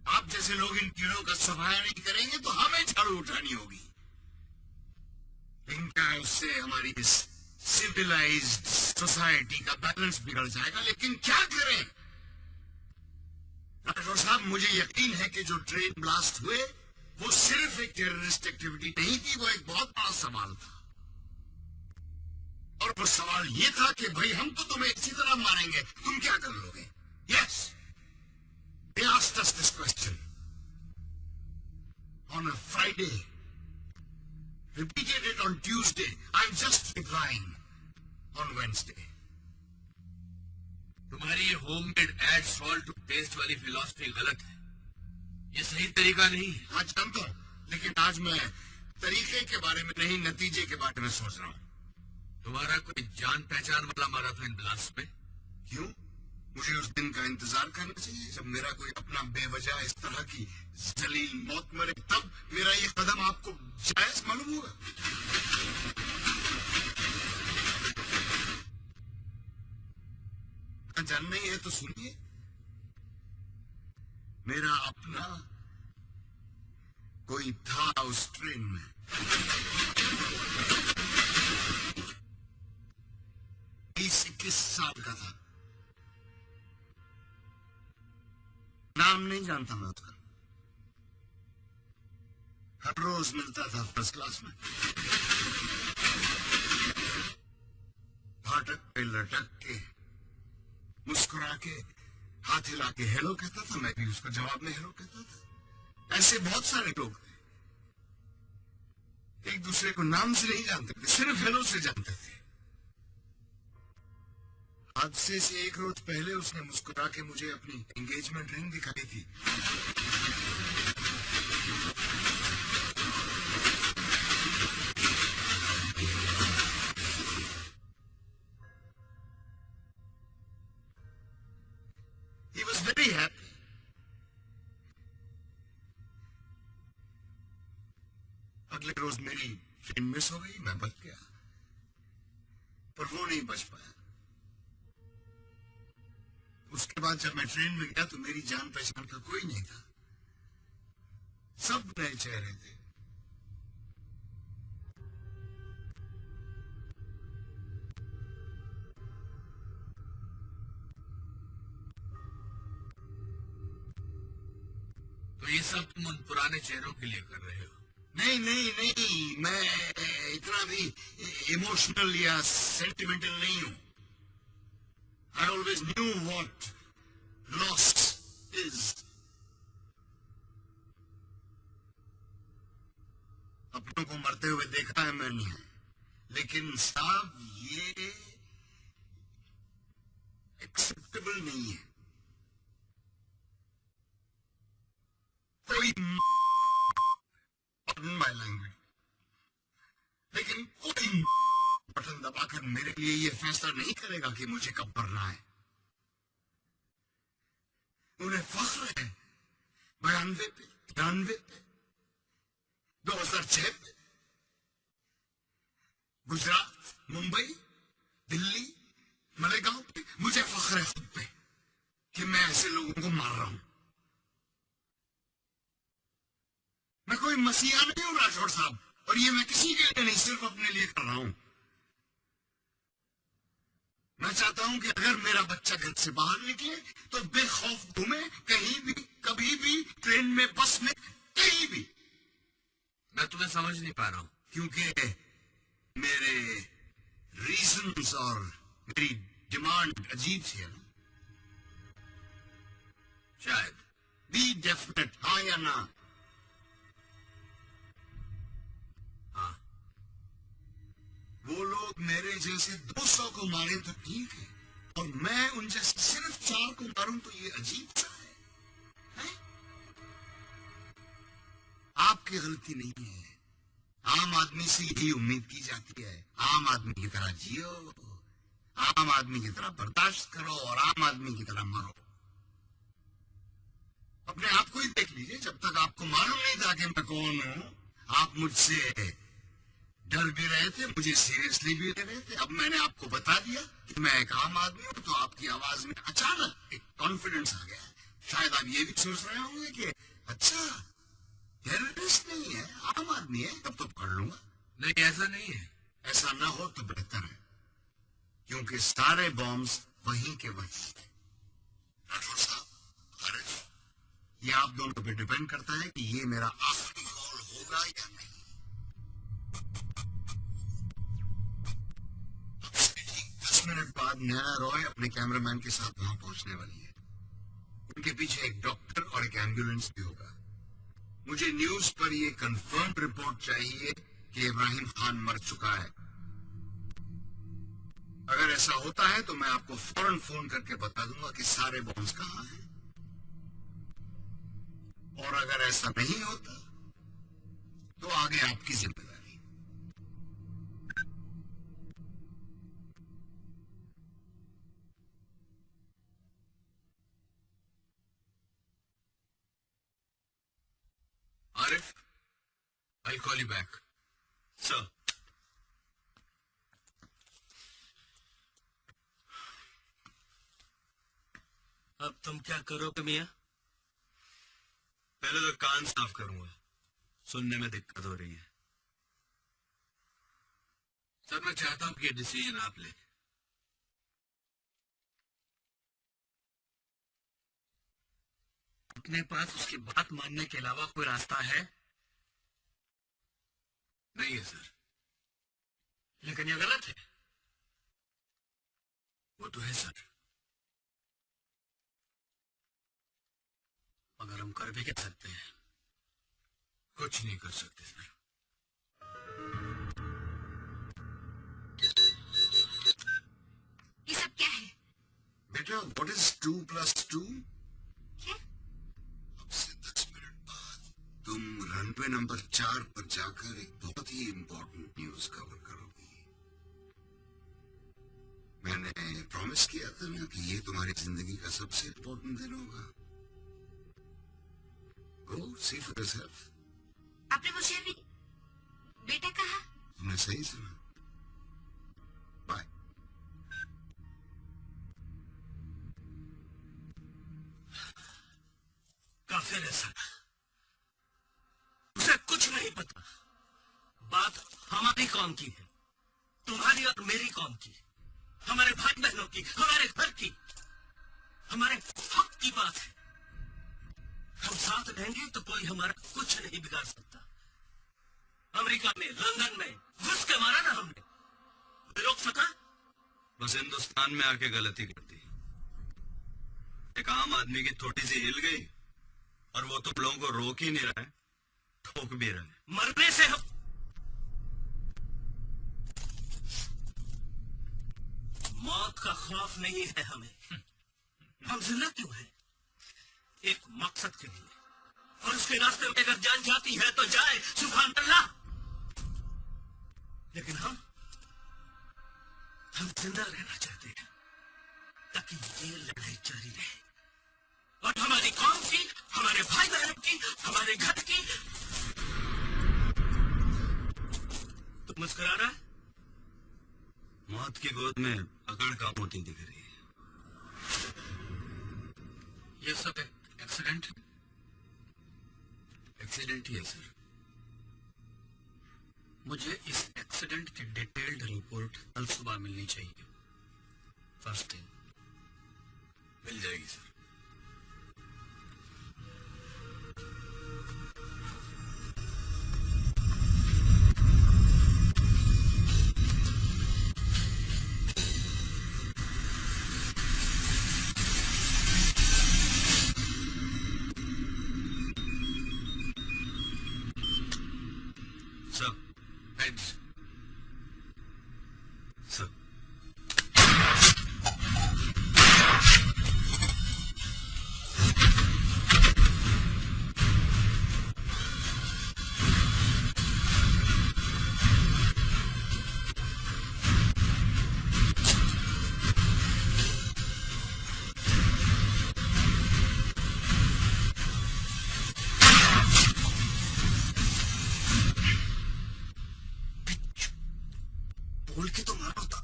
आप जैसे लोग इन कीड़ों का सफाया नहीं करेंगे तो हमें झाड़ू उठानी होगी। लेकिन क्या है, उससे हमारी इस सिविलाइज्ड सोसाइटी का बैलेंस बिगड़ जाएगा। लेकिन क्या करें डॉक्टर साहब, मुझे यकीन है कि जो ट्रेन ब्लास्ट हुए वो सिर्फ एक टेररिस्ट एक्टिविटी नहीं थी, वो एक बहुत बड़ा सवाल था। और वो सवाल ये था कि भाई हम तो तुम्हें इसी तरह मारेंगे, तुम क्या कर लोगे? Yes, they asked us this question on a Friday, repeated it on Tuesday. I'm just replying on Wednesday. तुम्हारी ये homemade add salt to taste वाली फिलॉसफी गलत है। ये सही तरीका नहीं है। आज जानता हूं, लेकिन आज मैं तरीके के बारे में नहीं, नतीजे के बारे में सोच रहा हूं। तुम्हारा कोई जान पहचान वाला मारा था इन ब्लास्ट में? क्यों? मुझे उस दिन का इंतजार करना चाहिए जब मेरा कोई अपना बेवजह इस तरह की जलील मौत मरे, तब मेरा ये कदम आपको जायज मालूम होगा। जानना ही है तो सुनिए। मेरा अपना कोई था उस ट्रेन में। 20-21 साल का था। नाम नहीं जानता मैं उसका। हर रोज मिलता था फर्स्ट क्लास में। फाटक पे लटक के, मुस्कुरा के, हाथ हिला के हेलो कहता था। मैं भी उसको जवाब में हेलो कहता था। ऐसे बहुत सारे लोग थे, एक दूसरे को नाम से नहीं जानते थे, सिर्फ हेलो से जानते थे। हादसे से एक रोज पहले उसने मुस्कुरा के मुझे अपनी एंगेजमेंट रिंग दिखाई थी। He was very happy. अगले रोज मेरी ट्रेन मिस हो गई, मैं बच गया, पर वो नहीं बच पाया। उसके बाद जब मैं ट्रेन में गया तो मेरी जान पहचान का कोई नहीं था, सब नए चेहरे थे। तो ये सब तुम उन पुराने चेहरों के लिए कर रहे हो? नहीं नहीं नहीं, मैं इतना भी इमोशनल या सेंटिमेंटल नहीं हूं। I always knew what loss is. अपनों को मरते हुए देखा है मैंने, लेकिन साहब ये एक्सेप्टेबल नहीं है। कोई माय लैंग्वेज, लेकिन कोई बटन दबाकर मेरे लिए ये फैसला नहीं करेगा कि मुझे कब मरना है। उन्हें फख्र है 92 पे, 93 पे, 2006 पे, गुजरात, मुंबई, दिल्ली, मलेगांव पे मुझे फख्र है खुद पे कि मैं ऐसे लोगों को मार रहा हूं। मैं कोई मसीहा नहीं हूं राठौड़ साहब, और ये मैं किसी के लिए नहीं, सिर्फ अपने लिए कर रहा हूं। मैं चाहता हूं कि अगर मेरा बच्चा घर से बाहर निकले तो बेखौफ घूमे, कहीं भी, कभी भी, ट्रेन में, बस में, कहीं भी। मैं तुम्हें समझ नहीं पा रहा हूं। क्योंकि मेरे रीजंस और मेरी डिमांड अजीब सी है ना। शायद। बी डेफिनेट, हाँ या ना? हाँ। वो लोग मेरे जैसे 200 को मारे तो ठीक है, और मैं उन जैसे सिर्फ 4 को मारूं तो ये अजीब सा है? आपकी गलती नहीं है। आम आदमी से यही उम्मीद की जाती है, आम आदमी की तरह जियो, आम आदमी की तरह बर्दाश्त करो और आम आदमी की तरह मरो। अपने आप को ही देख लीजिए, जब तक आपको मालूम नहीं था कि मैं कौन हूं, आप मुझसे डर भी रहे थे, मुझे सीरियसली भी ले रहे थे। अब मैंने आपको बता दिया कि मैं एक आम आदमी हूं, तो आपकी आवाज में अचानक एक कॉन्फिडेंस आ गया। शायद आप ये भी सोच रहे होंगे कि अच्छा टेररिस्ट नहीं है, आम आदमी है, तब तो पकड़ लूंगा। नहीं, ऐसा नहीं है। ऐसा ना हो तो बेहतर है, क्योंकि सारे बॉम्ब्स वहीं के वहीं हैं। राठौर साहब, अरे ये आप दोनों पे डिपेंड करता है कि ये मेरा आखिरी कॉल होगा या नहीं। अब से ठीक 10 मिनट बाद नैना रॉय अपने कैमरामैन के साथ वहां पहुंचने वाली है। उनके पीछे एक डॉक्टर और एक एम्बुलेंस भी होगा। मुझे न्यूज पर ये कंफर्म रिपोर्ट चाहिए कि इब्राहिम खान मर चुका है। अगर ऐसा होता है तो मैं आपको फौरन फोन करके बता दूंगा कि सारे बॉम्ब्स कहां हैं। और अगर ऐसा नहीं होता तो आगे आपकी जिम्मेदारी। Arif, I'll call you back. Sir, अब तुम क्या करोगे मियां? पहले तो कान साफ करूंगा, सुनने में दिक्कत हो रही है। सर, मैं चाहता हूं कि ये डिसीजन आप ले। अपने पास उसकी बात मानने के अलावा कोई रास्ता है? नहीं है सर। लेकिन ये गलत है। वो तो है सर। मगर हम कर भी क्या सकते हैं? कुछ नहीं कर सकते सर। ये सब क्या है? बेटा, व्हाट इज 2 + 2? क्या? अब से 10 मिनट बाद तुम रनवे नंबर 4 पर जाकर एक बहुत ही इंपॉर्टेंट न्यूज कवर करोगी। मैंने प्रॉमिस किया था ना कि ये तुम्हारी जिंदगी का सबसे इंपॉर्टेंट दिन होगा। Go see for yourself. आपने मुझे अभी बेटा कहा? तुमने सही सुना। बाय। काफिर है सर, उसे कुछ नहीं पता। बात हमारी कौम की है, तुम्हारी और मेरी कौम की, हमारे भाई बहनों की, हमारे घर की, हमारे हक की बात है। हम साथ रहेंगे तो कोई हमारा कुछ नहीं बिगाड़ सकता। अमेरिका में, लंदन में घुस के मारा ना हमने, कोई रोक सका? बस हिंदुस्तान में आके गलती कर दी। एक आम आदमी की थोड़ी सी हिल गई और वो तो लोगों को रोक ही नहीं रहा है, ठोक भी रहा है। मरने से हम मौत का खौफ नहीं है हमें। हम जिंदा क्यों हैं? एक मकसद के लिए, और उसके रास्ते में अगर जान जाती है तो जाए, सुभान अल्लाह। लेकिन हम जिंदा रहना चाहते हैं ताकि ये लड़ाई जारी रहे, और हमारी कौम की, हमारे भाई बहनों की, हमारे घर की। तो मुस्कुरा रहा है? मौत की गोद में अकड़ का मोती दिख रही है। ये सब एक्सीडेंट ही है सर। मुझे इस एक्सीडेंट की डिटेल्ड रिपोर्ट कल सुबह मिलनी चाहिए, फर्स्ट थिंग। मिल जाएगी सर। Sir, heads. सर, बोल के तो मारा होता।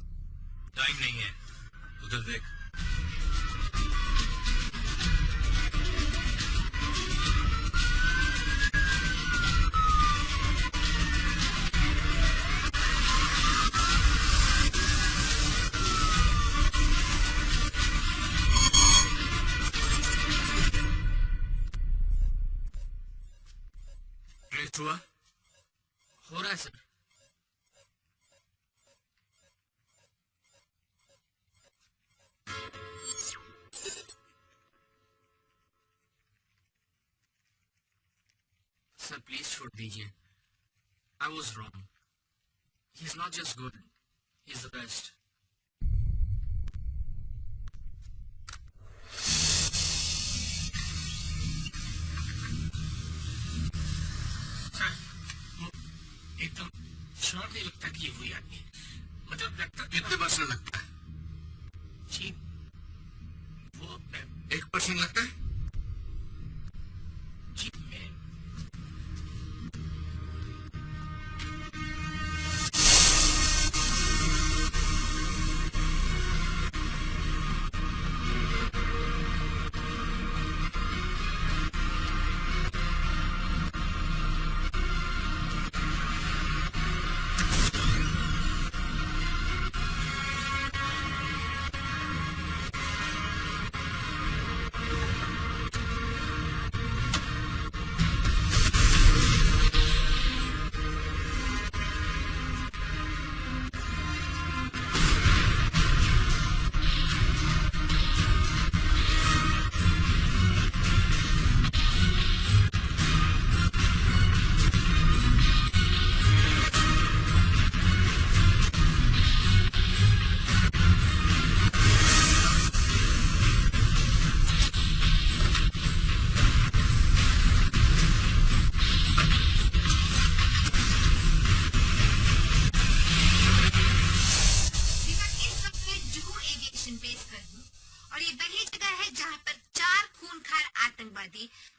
टाइम नहीं है, उधर देख। रेस्ट हुआ? हो रहा है सर। सर प्लीज छोड़ दीजिए। I was wrong. He is not just good, he is the best. एकदम श्योर नहीं लगता कि ये वही आदमी है। मतलब लगता कितने परसेंट लगता है? जी वो 1% लगता है? जी मैं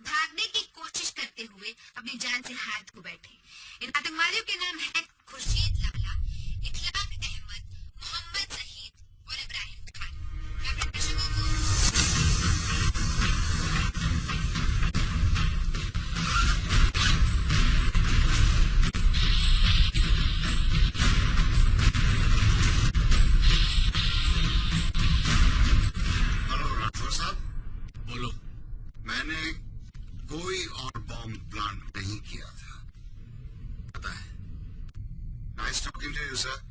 भागने की कोशिश करते हुए अपनी जान से हाथ धो बैठे। इन आतंकवादियों के नाम है खुर्शीद लाला, इखलाक अहमद, मोहम्मद जहीद और इब्राहिम खान। मैं अपने दर्शकों को हेलो राठौर साहब, बोलो। मैंने कोई और बॉम्ब प्लांट नहीं किया था। पता है। Nice talking to you sir.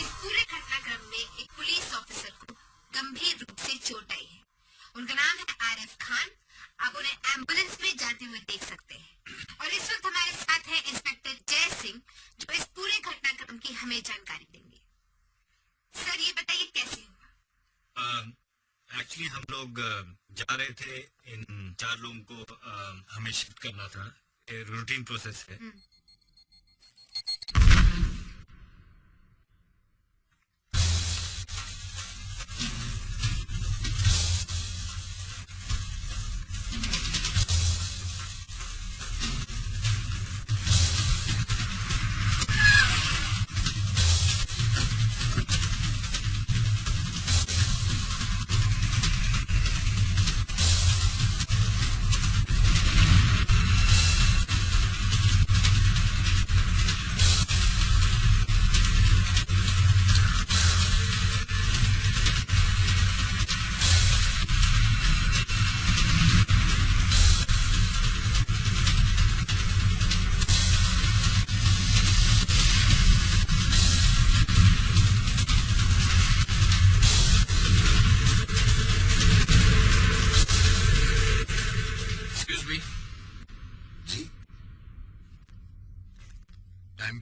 इस पूरे घटनाक्रम में एक पुलिस ऑफिसर को गंभीर रूप से चोट आई है। उनका नाम है आरिफ खान। आप उन्हें एम्बुलेंस में जाते हुए देख सकते हैं। और इस वक्त हमारे साथ है इंस्पेक्टर जय सिंह, जो इस पूरे घटनाक्रम की हमें जानकारी देंगे। सर ये बताइए कैसे हुआ? एक्चुअली हम लोग जा रहे थे, इन 4 लोगों को हमें शिफ्ट करना था। ये रूटीन प्रोसेस है।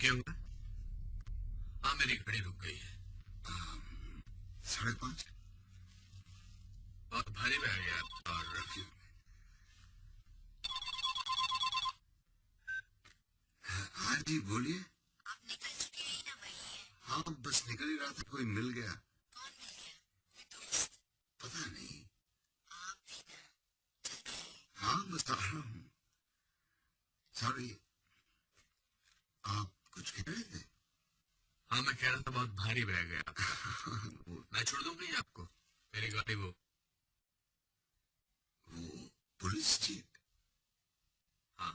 क्या हुआ? हाँ, मेरी घड़ी रुक गई है। 5:30। बहुत भारी बैग है और हाँ जी बोलिए। आप निकल चुके हैं ना, वही है। हाँ बस निकल ही रहा था, कोई मिल गया। कौन मिल गया? कोई दोस्त? पता नहीं। आप भी ना, जल्दी आइए। हाँ बस आ रहा हूँ। सॉरी, आप कुछ कह रहे थे? हाँ, मैं कह रहा था बहुत भारी बैग है आपका। मैं छोड़ दूं कहीं आपको? मेरी गाड़ी वो पुलिस जीप? हाँ।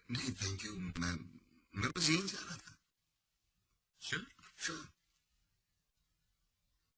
नहीं थैंक यू, मैं बस यहीं जा रहा था। श्योर? श्योर।